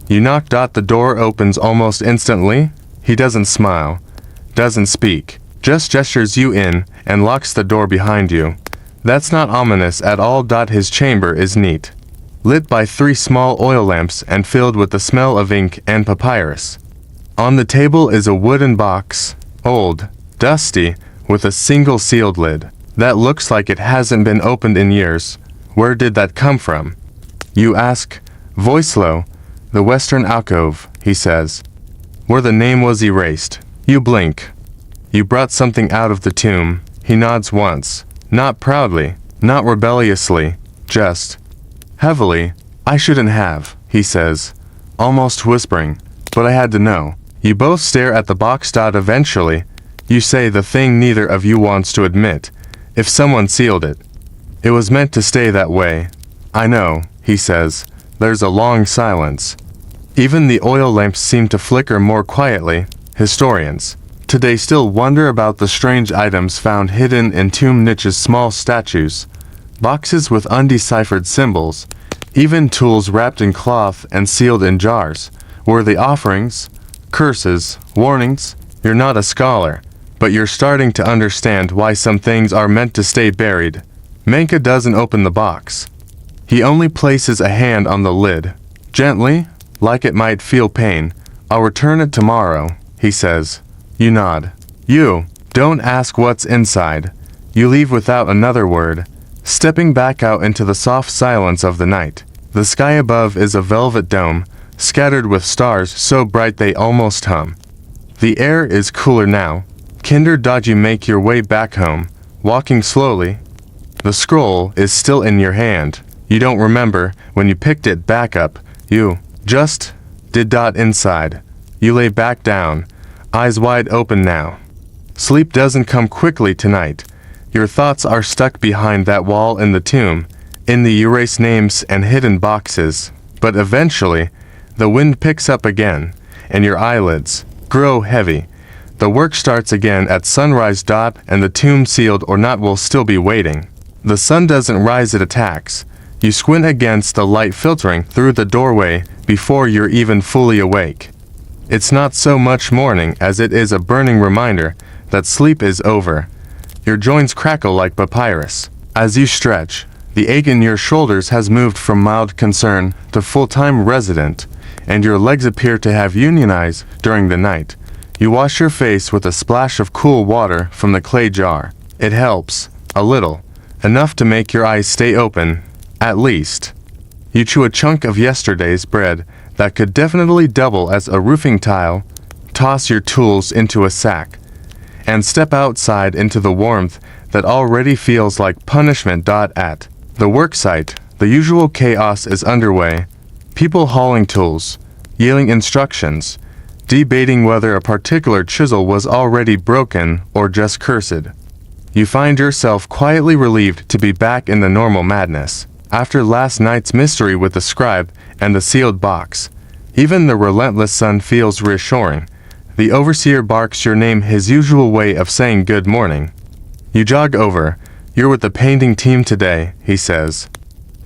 You knock. The door opens almost instantly. He doesn't smile, doesn't speak, just gestures you in and locks the door behind you. That's not ominous at all. His chamber is neat, lit by 3 small oil lamps and filled with the smell of ink and papyrus. On the table is a wooden box, old, dusty, with a single sealed lid that looks like it hasn't been opened in years. Where did that come from? You ask, voice low. The western alcove, he says, where the name was erased. You blink. You brought something out of the tomb. He nods once, not proudly, not rebelliously, just heavily. I shouldn't have, he says, almost whispering, but I had to know. You both stare at the box. Eventually, you say the thing neither of you wants to admit. If someone sealed it, it was meant to stay that way. I know, he says. There's a long silence. Even the oil lamps seem to flicker more quietly. Historians today still wonder about the strange items found hidden in tomb niches, small statues, boxes with undeciphered symbols, even tools wrapped in cloth and sealed in jars. Were they offerings, curses, warnings? You're not a scholar, but you're starting to understand why some things are meant to stay buried. Menka doesn't open the box. He only places a hand on the lid, gently, like it might feel pain. I'll return it tomorrow, he says. You nod. You don't ask what's inside. You leave without another word, stepping back out into the soft silence of the night. The sky above is a velvet dome, scattered with stars so bright they almost hum. The air is cooler now. Kinder. You make your way back home, walking slowly. The scroll is still in your hand. You don't remember when you picked it back up. You just did. Inside. You lay back down, eyes wide open now. Sleep doesn't come quickly tonight. Your thoughts are stuck behind that wall in the tomb, in the erased names and hidden boxes. But eventually, the wind picks up again, and your eyelids grow heavy. The work starts again at sunrise. And the tomb, sealed or not, will still be waiting. The sun doesn't rise, it attacks. You squint against the light filtering through the doorway before you're even fully awake. It's not so much morning as it is a burning reminder that sleep is over. Your joints crackle like papyrus. As you stretch, the ache in your shoulders has moved from mild concern to full-time resident, and your legs appear to have unionized during the night. You wash your face with a splash of cool water from the clay jar. It helps, a little, enough to make your eyes stay open, at least. You chew a chunk of yesterday's bread that could definitely double as a roofing tile, toss your tools into a sack, and step outside into the warmth that already feels like punishment. At the worksite, the usual chaos is underway. People hauling tools, yelling instructions, debating whether a particular chisel was already broken or just cursed. You find yourself quietly relieved to be back in the normal madness. After last night's mystery with the scribe and the sealed box, even the relentless sun feels reassuring. The overseer barks your name, his usual way of saying good morning. You jog over. You're with the painting team today, he says.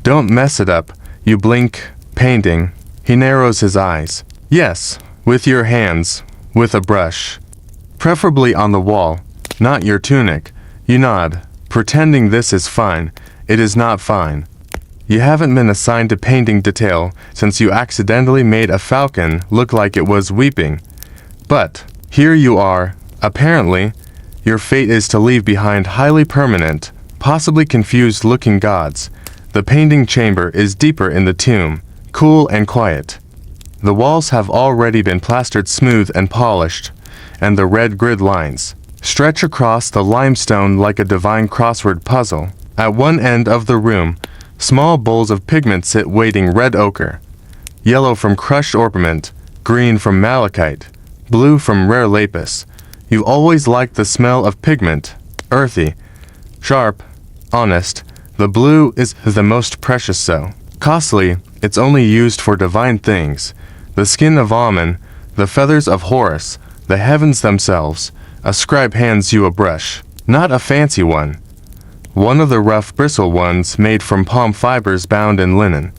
Don't mess it up. You blink. Painting. He narrows his eyes. Yes, with your hands, with a brush. Preferably on the wall, not your tunic. You nod, pretending this is fine. It is not fine. You haven't been assigned to painting detail since you accidentally made a falcon look like it was weeping. But, here you are, apparently. Your fate is to leave behind highly permanent, possibly confused-looking gods. The painting chamber is deeper in the tomb, cool and quiet. The walls have already been plastered smooth and polished, and the red grid lines stretch across the limestone like a divine crossword puzzle. At one end of the room, small bowls of pigment sit waiting: red ochre, yellow from crushed orpiment, green from malachite, blue from rare lapis. You've always liked the smell of pigment, earthy, sharp, honest. The blue is the most precious, so costly, it's only used for divine things. The skin of Ammon, the feathers of Horus, the heavens themselves. A scribe hands you a brush, not a fancy one. One of the rough bristle ones made from palm fibers bound in linen.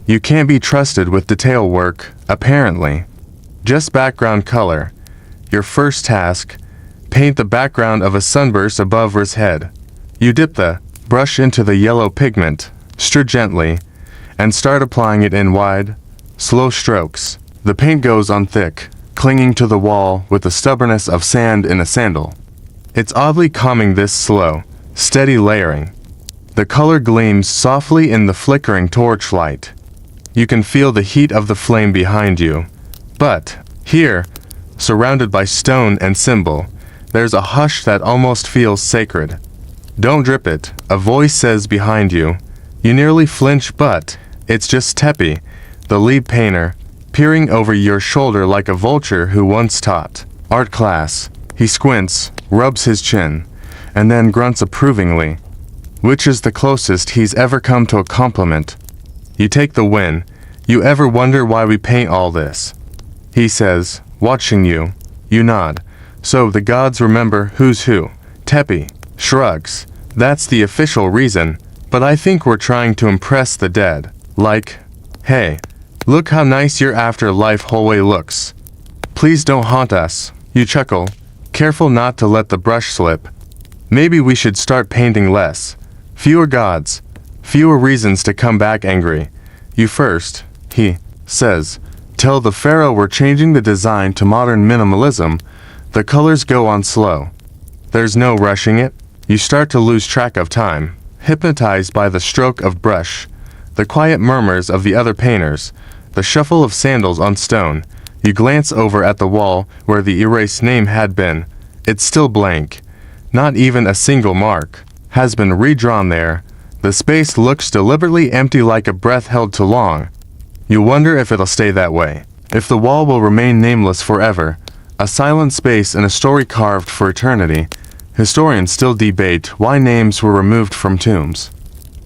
You can't be trusted with detail work, apparently. Just background color. Your first task, paint the background of a sunburst above Ra's head. You dip the brush into the yellow pigment, stir gently, and start applying it in wide, slow strokes. The paint goes on thick, clinging to the wall with the stubbornness of sand in a sandal. It's oddly calming, this slow, steady layering. The color gleams softly in the flickering torchlight. You can feel the heat of the flame behind you. But, here, surrounded by stone and symbol, there's a hush that almost feels sacred. Don't drip it, a voice says behind you. You nearly flinch, but it's just Tepi, the lead painter, peering over your shoulder like a vulture who once taught art class. He squints, rubs his chin, and then grunts approvingly, which is the closest he's ever come to a compliment. You take the win. You ever wonder why we paint all this? He says, watching you. You nod. So the gods remember who's who. Tepi shrugs. That's the official reason, but I think we're trying to impress the dead. Like, hey, look how nice your afterlife hallway looks. Please don't haunt us. You chuckle, careful not to let the brush slip. Maybe we should start painting less. Fewer gods, fewer reasons to come back angry. You first, he says. Tell the pharaoh we're changing the design to modern minimalism. The colors go on slow. There's no rushing it. You start to lose track of time, hypnotized by the stroke of brush, the quiet murmurs of the other painters, the shuffle of sandals on stone. You glance over at the wall where the erased name had been. It's still blank. Not even a single mark has been redrawn there. The space looks deliberately empty, like a breath held too long. You wonder if it'll stay that way, if the wall will remain nameless forever, a silent space in a story carved for eternity. Historians still debate why names were removed from tombs.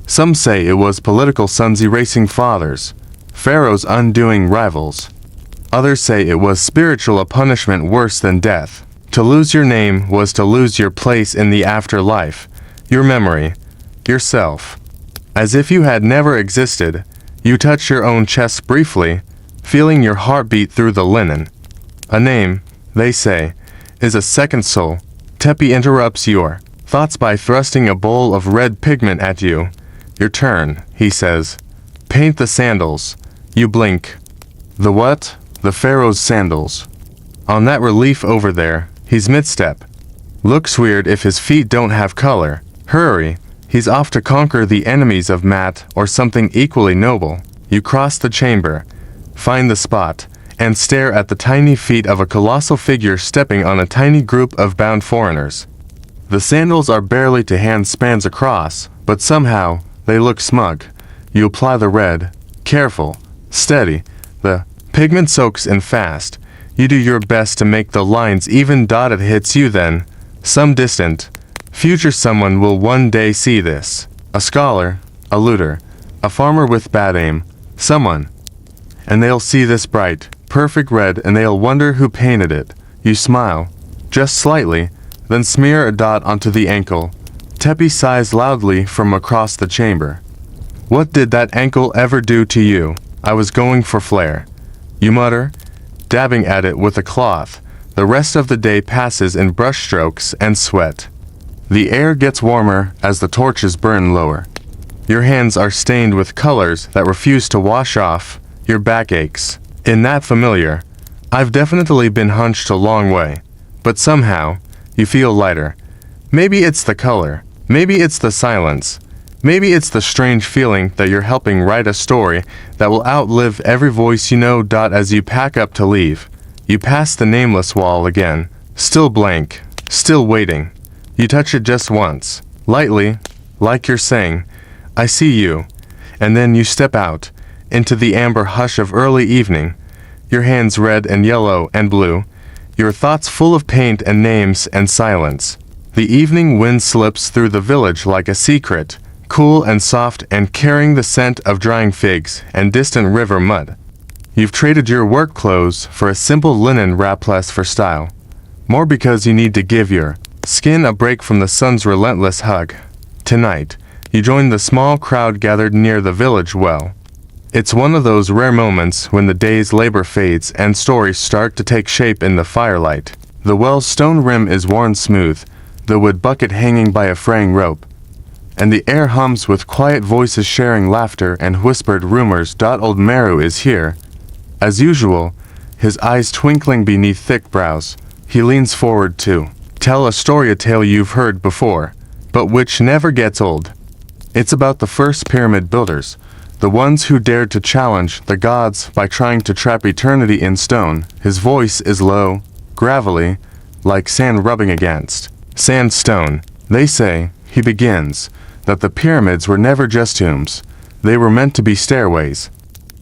Some say it was political sons erasing fathers, pharaohs undoing rivals. Others say it was spiritual, a punishment worse than death. To lose your name was to lose your place in the afterlife, your memory, yourself. As if you had never existed, you touch your own chest briefly, feeling your heartbeat through the linen. A name, they say, is a second soul. Tepi interrupts your thoughts by thrusting a bowl of red pigment at you. Your turn, he says. Paint the sandals. You blink. The what? The pharaoh's sandals. On that relief over there, he's mid-step. Looks weird if his feet don't have color. Hurry, he's off to conquer the enemies of Matt or something equally noble. You cross the chamber, find the spot, and stare at the tiny feet of a colossal figure stepping on a tiny group of bound foreigners. The sandals are barely to hand spans across, but somehow, they look smug. You apply the red, careful, steady. The pigment soaks in fast. You do your best to make the lines even. It hits you then. Some distant, future someone will one day see this. A scholar, a looter, a farmer with bad aim, someone. And they'll see this bright, perfect red, and they'll wonder who painted it. You smile, just slightly, then smear a dot onto the ankle. Tepi sighs loudly from across the chamber. What did that ankle ever do to you? I was going for flair. You mutter, dabbing at it with a cloth. The rest of the day passes in brushstrokes and sweat. The air gets warmer as the torches burn lower. Your hands are stained with colors that refuse to wash off. Your back aches. In that familiar, I've definitely been hunched a long way, but somehow, you feel lighter. Maybe it's the color. Maybe it's the silence. Maybe it's the strange feeling that you're helping write a story that will outlive every voice you know. As you pack up to leave, you pass the nameless wall again, still blank, still waiting. You touch it just once, lightly, like you're saying, I see you, and then you step out, into the amber hush of early evening, your hands red and yellow and blue, your thoughts full of paint and names and silence. The evening wind slips through the village like a secret, cool and soft and carrying the scent of drying figs and distant river mud. You've traded your work clothes for a simple linen wrap, less for style, more because you need to give your skin a break from the sun's relentless hug. Tonight, you join the small crowd gathered near the village well. It's one of those rare moments when the day's labor fades and stories start to take shape in the firelight. The well's stone rim is worn smooth, the wood bucket hanging by a fraying rope, and the air hums with quiet voices sharing laughter and whispered rumors. Old Meru is here. As usual, his eyes twinkling beneath thick brows, he leans forward to tell a story, a tale you've heard before, but which never gets old. It's about the first pyramid builders, the ones who dared to challenge the gods by trying to trap eternity in stone. His voice is low, gravelly, like sand rubbing against sandstone. They say, he begins, that the pyramids were never just tombs. They were meant to be stairways,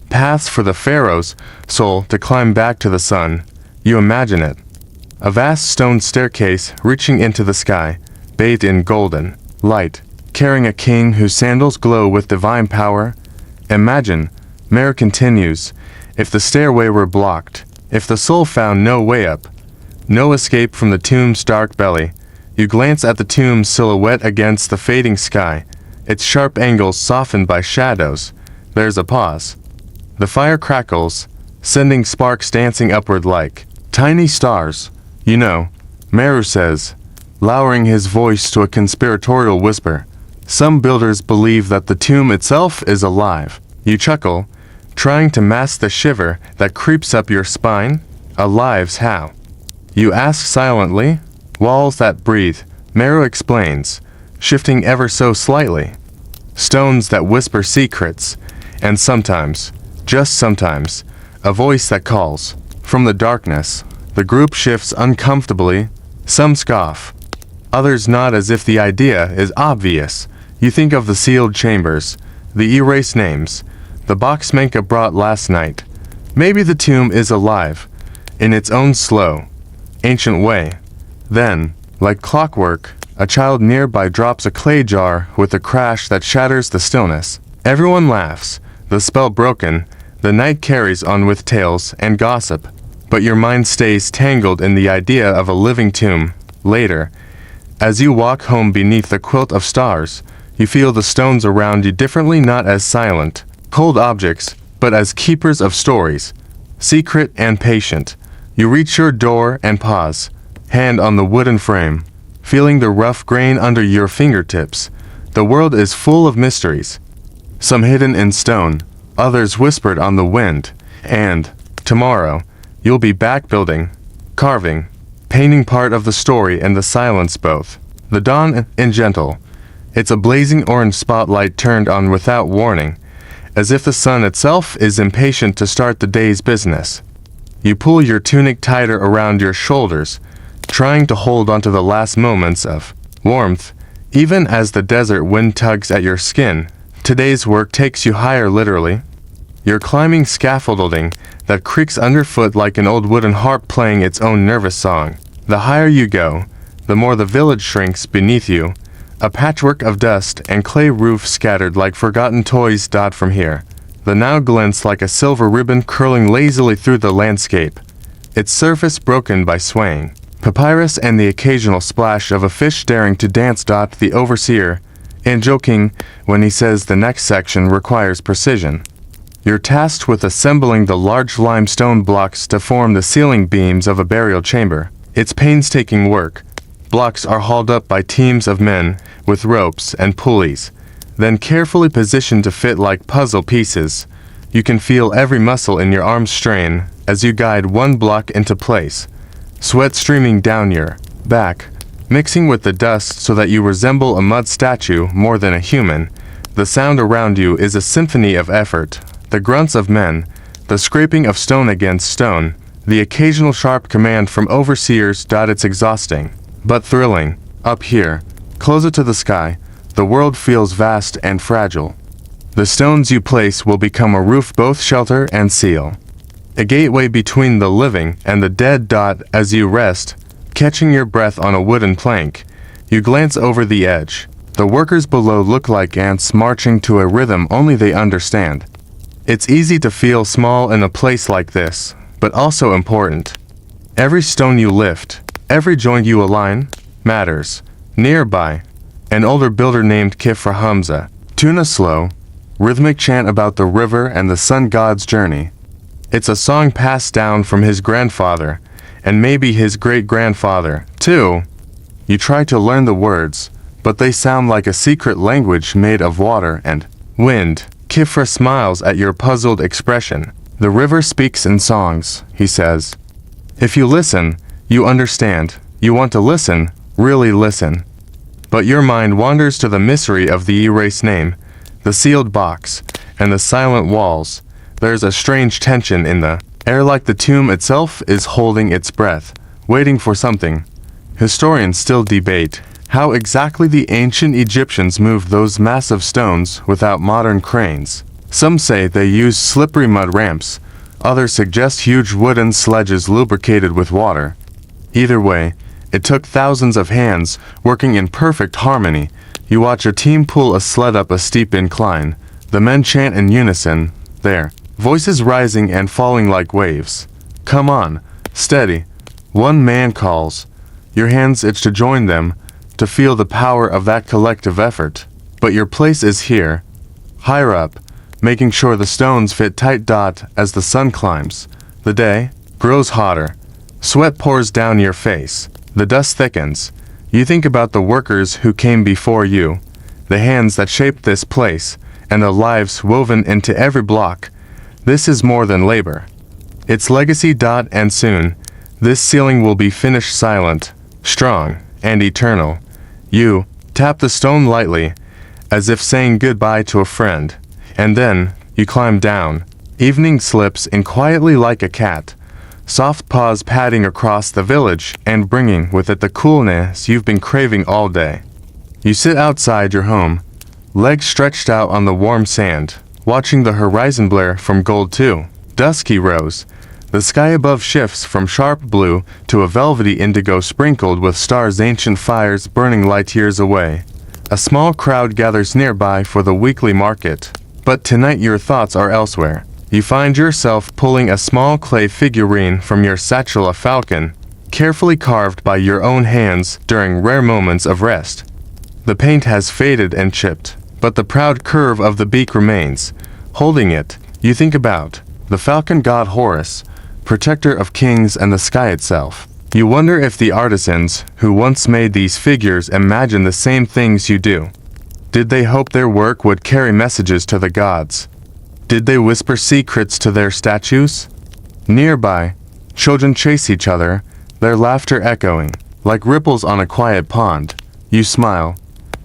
paths for the pharaoh's soul to climb back to the sun. You imagine it. A vast stone staircase reaching into the sky, bathed in golden light, carrying a king whose sandals glow with divine power. Imagine, Meru continues, if the stairway were blocked, if the soul found no way up, no escape from the tomb's dark belly. You glance at the tomb's silhouette against the fading sky, its sharp angles softened by shadows. There's a pause. The fire crackles, sending sparks dancing upward like tiny stars. You know, Meru says, lowering his voice to a conspiratorial whisper, some builders believe that the tomb itself is alive. You chuckle, trying to mask the shiver that creeps up your spine. Alive's how? You ask silently. Walls that breathe, Meru explains, shifting ever so slightly. Stones that whisper secrets, and sometimes, just sometimes, a voice that calls. From the darkness, the group shifts uncomfortably. Some scoff. Others nod as if the idea is obvious. You think of the sealed chambers, the erased names, the box Menka brought last night. Maybe the tomb is alive, in its own slow, ancient way. Then, like clockwork, a child nearby drops a clay jar with a crash that shatters the stillness. Everyone laughs, the spell broken. The night carries on with tales and gossip, but your mind stays tangled in the idea of a living tomb. Later, as you walk home beneath the quilt of stars, you feel the stones around you differently, not as silent, cold objects, but as keepers of stories, secret and patient. You reach your door and pause, hand on the wooden frame, feeling the rough grain under your fingertips. The world is full of mysteries, some hidden in stone, others whispered on the wind, and, tomorrow, you'll be back building, carving, painting part of the story in the silence both. The dawn is gentle. It's a blazing orange spotlight turned on without warning, as if the sun itself is impatient to start the day's business. You pull your tunic tighter around your shoulders, trying to hold onto the last moments of warmth, even as the desert wind tugs at your skin. Today's work takes you higher literally. You're climbing scaffolding that creaks underfoot like an old wooden harp playing its own nervous song. The higher you go, the more the village shrinks beneath you, a patchwork of dust and clay roof scattered like forgotten toys. From here, the Nile glints like a silver ribbon curling lazily through the landscape, its surface broken by swaying papyrus and the occasional splash of a fish daring to dance. The overseer, and joking when he says the next section requires precision. You're tasked with assembling the large limestone blocks to form the ceiling beams of a burial chamber. It's painstaking work. Blocks are hauled up by teams of men with ropes and pulleys, then carefully positioned to fit like puzzle pieces. You can feel every muscle in your arms strain as you guide one block into place, sweat streaming down your back, mixing with the dust so that you resemble a mud statue more than a human. The sound around you is a symphony of effort. The grunts of men, the scraping of stone against stone, the occasional sharp command from overseers. It's exhausting, but thrilling. Up here, closer to the sky, the world feels vast and fragile. The stones you place will become a roof, both shelter and seal. A gateway between the living and the dead. As you rest, catching your breath on a wooden plank, you glance over the edge. The workers below look like ants marching to a rhythm only they understand. It's easy to feel small in a place like this, but also important. Every stone you lift, every joint you align, matters. Nearby, an older builder named Kifra Hamza tune a slow, rhythmic chant about the river and the sun god's journey. It's a song passed down from his grandfather, and maybe his great-grandfather, too. You try to learn the words, but they sound like a secret language made of water and wind. Kifra smiles at your puzzled expression. The river speaks in songs, he says. If you listen, you understand. You want to listen, really listen. But your mind wanders to the mystery of the erased name, the sealed box, and the silent walls. There's a strange tension in the air, like the tomb itself is holding its breath, waiting for something. Historians still debate how exactly the ancient Egyptians moved those massive stones without modern cranes. Some say they used slippery mud ramps, others suggest huge wooden sledges lubricated with water. Either way, it took thousands of hands working in perfect harmony. You watch a team pull a sled up a steep incline. The men chant in unison, their voices rising and falling like waves. Come on, steady, one man calls. Your hands itch to join them, to feel the power of that collective effort. But your place is here, higher up, making sure the stones fit tight. As the sun climbs, the day grows hotter. Sweat pours down your face. The dust thickens. You think about the workers who came before you, the hands that shaped this place, and the lives woven into every block. This is more than labor. It's legacy. And soon, this ceiling will be finished, silent, strong, and eternal. You tap the stone lightly, as if saying goodbye to a friend, and then you climb down. Evening slips in quietly like a cat, soft paws padding across the village and bringing with it the coolness you've been craving all day. You sit outside your home, legs stretched out on the warm sand, watching the horizon blare from gold to dusky rose. The sky above shifts from sharp blue to a velvety indigo sprinkled with stars, ancient fires burning light years away. A small crowd gathers nearby for the weekly market. But tonight your thoughts are elsewhere. You find yourself pulling a small clay figurine from your satchel, a falcon, carefully carved by your own hands during rare moments of rest. The paint has faded and chipped, but the proud curve of the beak remains. Holding it, you think about the falcon god Horus, protector of kings and the sky itself. You wonder if the artisans who once made these figures imagine the same things you do. Did they hope their work would carry messages to the gods? Did they whisper secrets to their statues? Nearby, children chase each other, their laughter echoing like ripples on a quiet pond. You smile,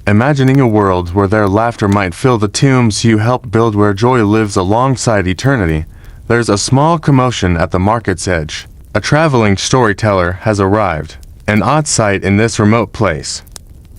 imagining a world where their laughter might fill the tombs you helped build, where joy lives alongside eternity. There's a small commotion at the market's edge. A traveling storyteller has arrived, an odd sight in this remote place.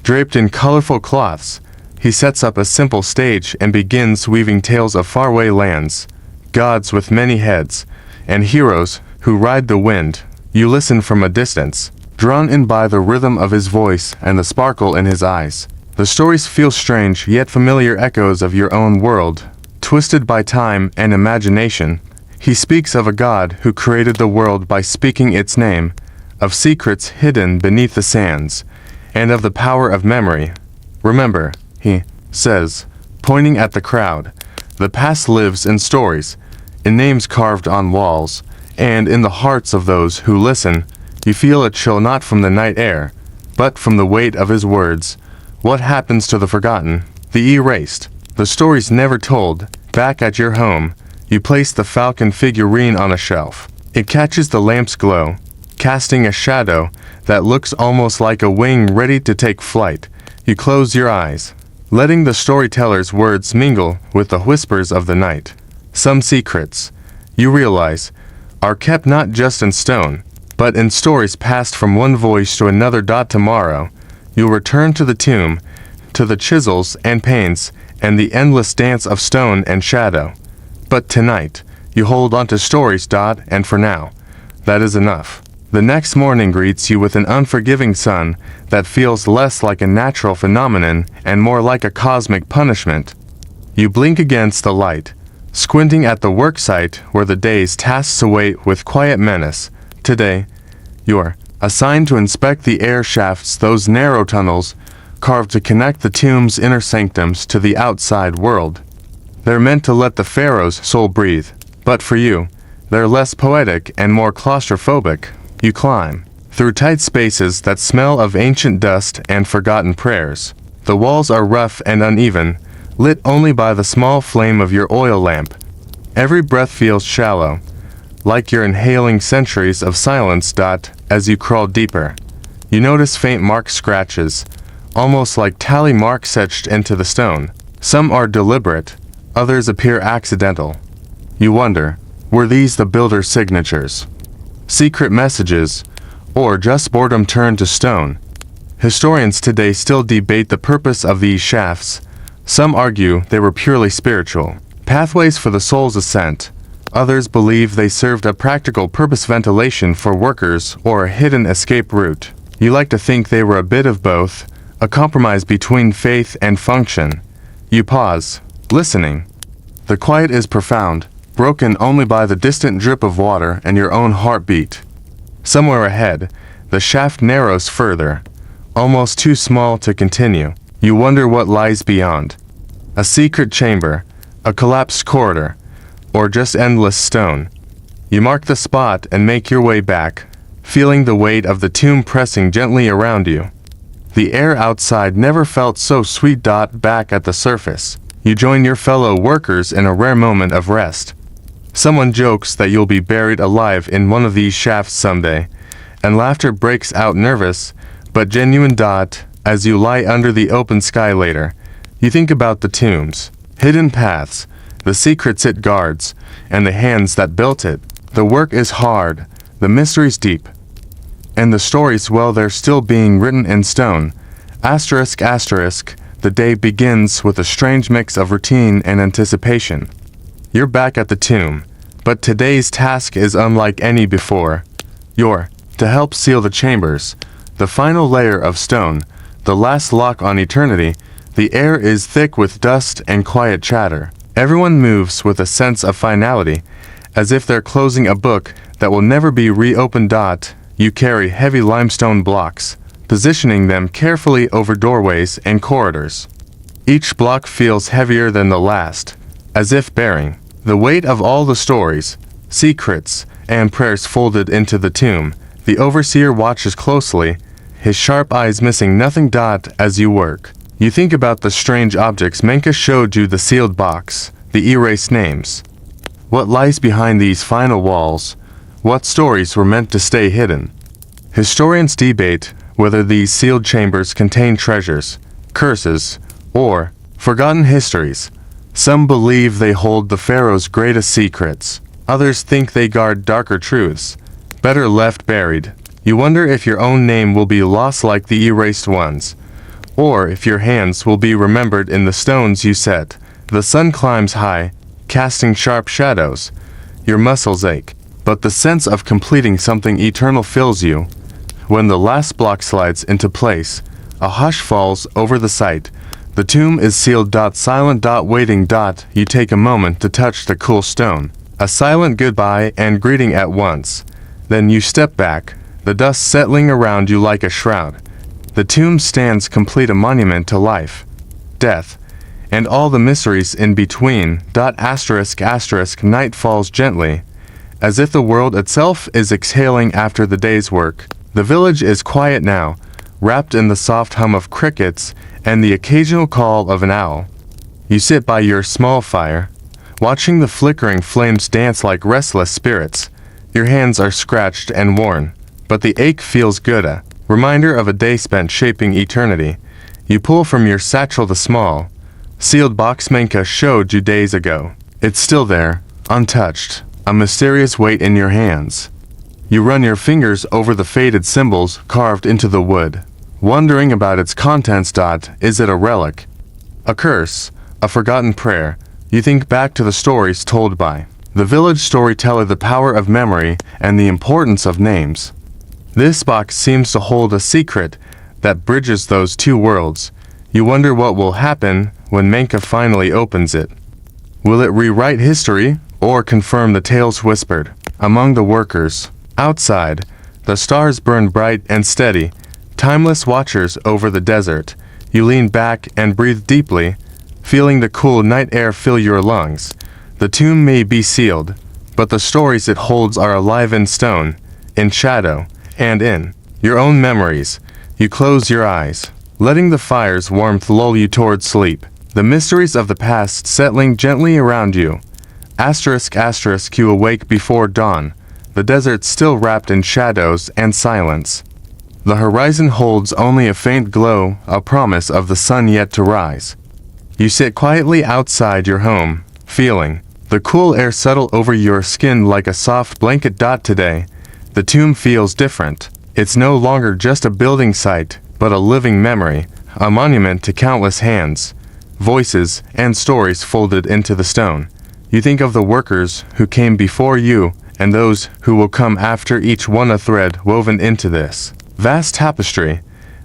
Draped in colorful cloths, he sets up a simple stage and begins weaving tales of faraway lands, gods with many heads, and heroes who ride the wind. You listen from a distance, drawn in by the rhythm of his voice and the sparkle in his eyes. The stories feel strange yet familiar, echoes of your own world, twisted by time and imagination. He speaks of a God who created the world by speaking its name, of secrets hidden beneath the sands, and of the power of memory. Remember, he says, pointing at the crowd, The past lives in stories, in names carved on walls, and in the hearts of those who listen. You feel a chill not from the night air, but from the weight of his words. What happens to the forgotten, the erased, the stories never told? Back at your home, you place the falcon figurine on a shelf. It catches the lamp's glow, casting a shadow that looks almost like a wing ready to take flight. You close your eyes, letting the storyteller's words mingle with the whispers of the night. Some secrets, you realize, are kept not just in stone, but in stories passed from one voice to another. Tomorrow, you'll return to the tomb, to the chisels and panes, and the endless dance of stone and shadow. But tonight, you hold on to stories. And for now, that is enough. The next morning greets you with an unforgiving sun that feels less like a natural phenomenon and more like a cosmic punishment. You blink against the light, squinting at the worksite where the day's tasks await with quiet menace. Today, you're assigned to inspect the air shafts, those narrow tunnels carved to connect the tomb's inner sanctums to the outside world. They're meant to let the pharaoh's soul breathe, but for you, they're less poetic and more claustrophobic. You climb through tight spaces that smell of ancient dust and forgotten prayers. The walls are rough and uneven, lit only by the small flame of your oil lamp. Every breath feels shallow, like you're inhaling centuries of silence. As you crawl deeper, you notice faint mark scratches, almost like tally marks etched into the stone. Some are deliberate, others appear accidental. You wonder, were these the builder's signatures? Secret messages, or just boredom turned to stone? Historians today still debate the purpose of these shafts. Some argue they were purely spiritual, pathways for the soul's ascent. Others believe they served a practical purpose, ventilation for workers or a hidden escape route. You like to think they were a bit of both, a compromise between faith and function. You pause, listening. The quiet is profound, broken only by the distant drip of water and your own heartbeat. Somewhere ahead, the shaft narrows further, almost too small to continue. You wonder what lies beyond. A secret chamber, a collapsed corridor, or just endless stone. You mark the spot and make your way back, feeling the weight of the tomb pressing gently around you. The air outside never felt so sweet. Back at the surface, you join your fellow workers in a rare moment of rest. Someone jokes that you'll be buried alive in one of these shafts someday, and laughter breaks out, nervous but genuine. As you lie under the open sky later, you think about the tombs, hidden paths, the secrets it guards, and the hands that built it. The work is hard, the mystery's deep, and the stories, well, they're still being written in stone. Asterisk, asterisk, the day begins with a strange mix of routine and anticipation. You're back at the tomb, but today's task is unlike any before. You're to help seal the chambers, the final layer of stone, the last lock on eternity. The air is thick with dust and quiet chatter. Everyone moves with a sense of finality, as if they're closing a book that will never be reopened. You carry heavy limestone blocks, positioning them carefully over doorways and corridors. Each block feels heavier than the last, as if bearing the weight of all the stories, secrets, and prayers folded into the tomb. The overseer watches closely, his sharp eyes missing nothing. As you work, you think about the strange objects. Menka showed you the sealed box, the erased names. What lies behind these final walls? What stories were meant to stay hidden? Historians debate whether these sealed chambers contain treasures, curses, or forgotten histories. Some believe they hold the pharaoh's greatest secrets. Others think they guard darker truths, better left buried. You wonder if your own name will be lost like the erased ones, or if your hands will be remembered in the stones you set. The sun climbs high, casting sharp shadows. Your muscles ache, but the sense of completing something eternal fills you. When the last block slides into place, a hush falls over the site. The tomb is sealed. Silent. Waiting. You take a moment to touch the cool stone. A silent goodbye and greeting at once. Then you step back, the dust settling around you like a shroud. The tomb stands complete, a monument to life, death, and all the mysteries in between. Night falls gently, as if the world itself is exhaling after the day's work. The village is quiet now, wrapped in the soft hum of crickets and the occasional call of an owl. You sit by your small fire, watching the flickering flames dance like restless spirits. Your hands are scratched and worn, but the ache feels good, a reminder of a day spent shaping eternity. You pull from your satchel the small, sealed box Menka showed you days ago. It's still there, untouched, a mysterious weight in your hands. You run your fingers over the faded symbols carved into the wood, wondering about its contents. Is it a relic? A curse? A forgotten prayer? You think back to the stories told by the village storyteller, the power of memory and the importance of names. This box seems to hold a secret that bridges those two worlds. You wonder what will happen when Menka finally opens it. Will it rewrite history or confirm the tales whispered among the workers? Outside, the stars burn bright and steady, timeless watchers over the desert. You lean back and breathe deeply, feeling the cool night air fill your lungs. The tomb may be sealed, but the stories it holds are alive in stone, in shadow, and in your own memories. You close your eyes, letting the fire's warmth lull you toward sleep, the mysteries of the past settling gently around you. You awake before dawn, the desert still wrapped in shadows and silence. The horizon holds only a faint glow, a promise of the sun yet to rise. You sit quietly outside your home, feeling the cool air settle over your skin like a soft blanket. Today, the tomb feels different. It's no longer just a building site, but a living memory, a monument to countless hands, voices, and stories folded into the stone. You think of the workers who came before you, and those who will come after, each one a thread woven into this vast tapestry.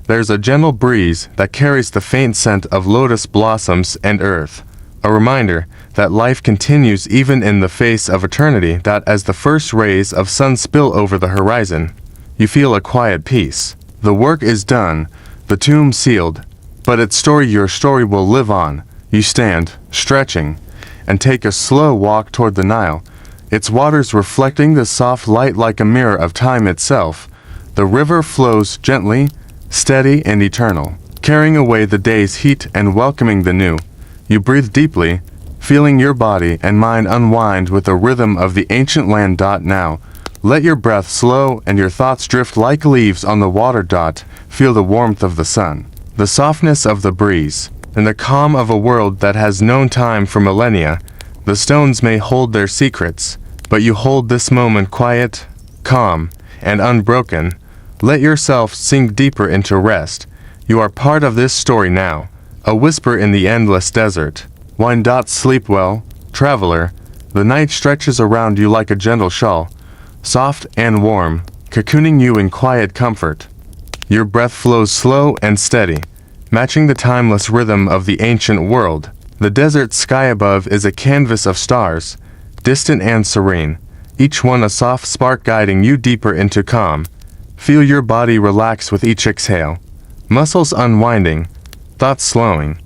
There's a gentle breeze that carries the faint scent of lotus blossoms and earth, a reminder that life continues even in the face of eternity. As the first rays of sun spill over the horizon, you feel a quiet peace. The work is done, the tomb sealed, but your story will live on. You stand, stretching, and take a slow walk toward the Nile, its waters reflecting the soft light like a mirror of time itself. The river flows gently, steady and eternal, carrying away the day's heat and welcoming the new. You breathe deeply, feeling your body and mind unwind with the rhythm of the ancient land. Now, let your breath slow and your thoughts drift like leaves on the water. Feel the warmth of the sun, the softness of the breeze, and the calm of a world that has known time for millennia. The stones may hold their secrets, but you hold this moment quiet, calm, and unbroken. Let yourself sink deeper into rest. You are part of this story now, a whisper in the endless desert. Sleep well, traveler. The night stretches around you like a gentle shawl, soft and warm, cocooning you in quiet comfort. Your breath flows slow and steady, matching the timeless rhythm of the ancient world. The desert sky above is a canvas of stars, distant and serene, each one a soft spark guiding you deeper into calm. Feel your body relax with each exhale, muscles unwinding, thoughts slowing.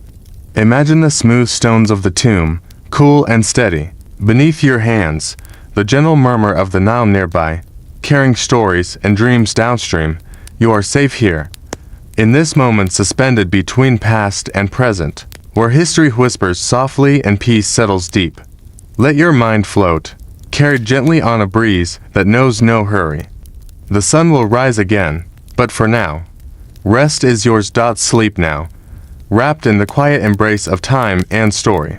Imagine the smooth stones of the tomb, cool and steady, beneath your hands, the gentle murmur of the Nile nearby, carrying stories and dreams downstream. You are safe here, in this moment suspended between past and present, where history whispers softly and peace settles deep. Let your mind float, carried gently on a breeze that knows no hurry. The sun will rise again, but for now, rest is yours. Sleep now, wrapped in the quiet embrace of time and story.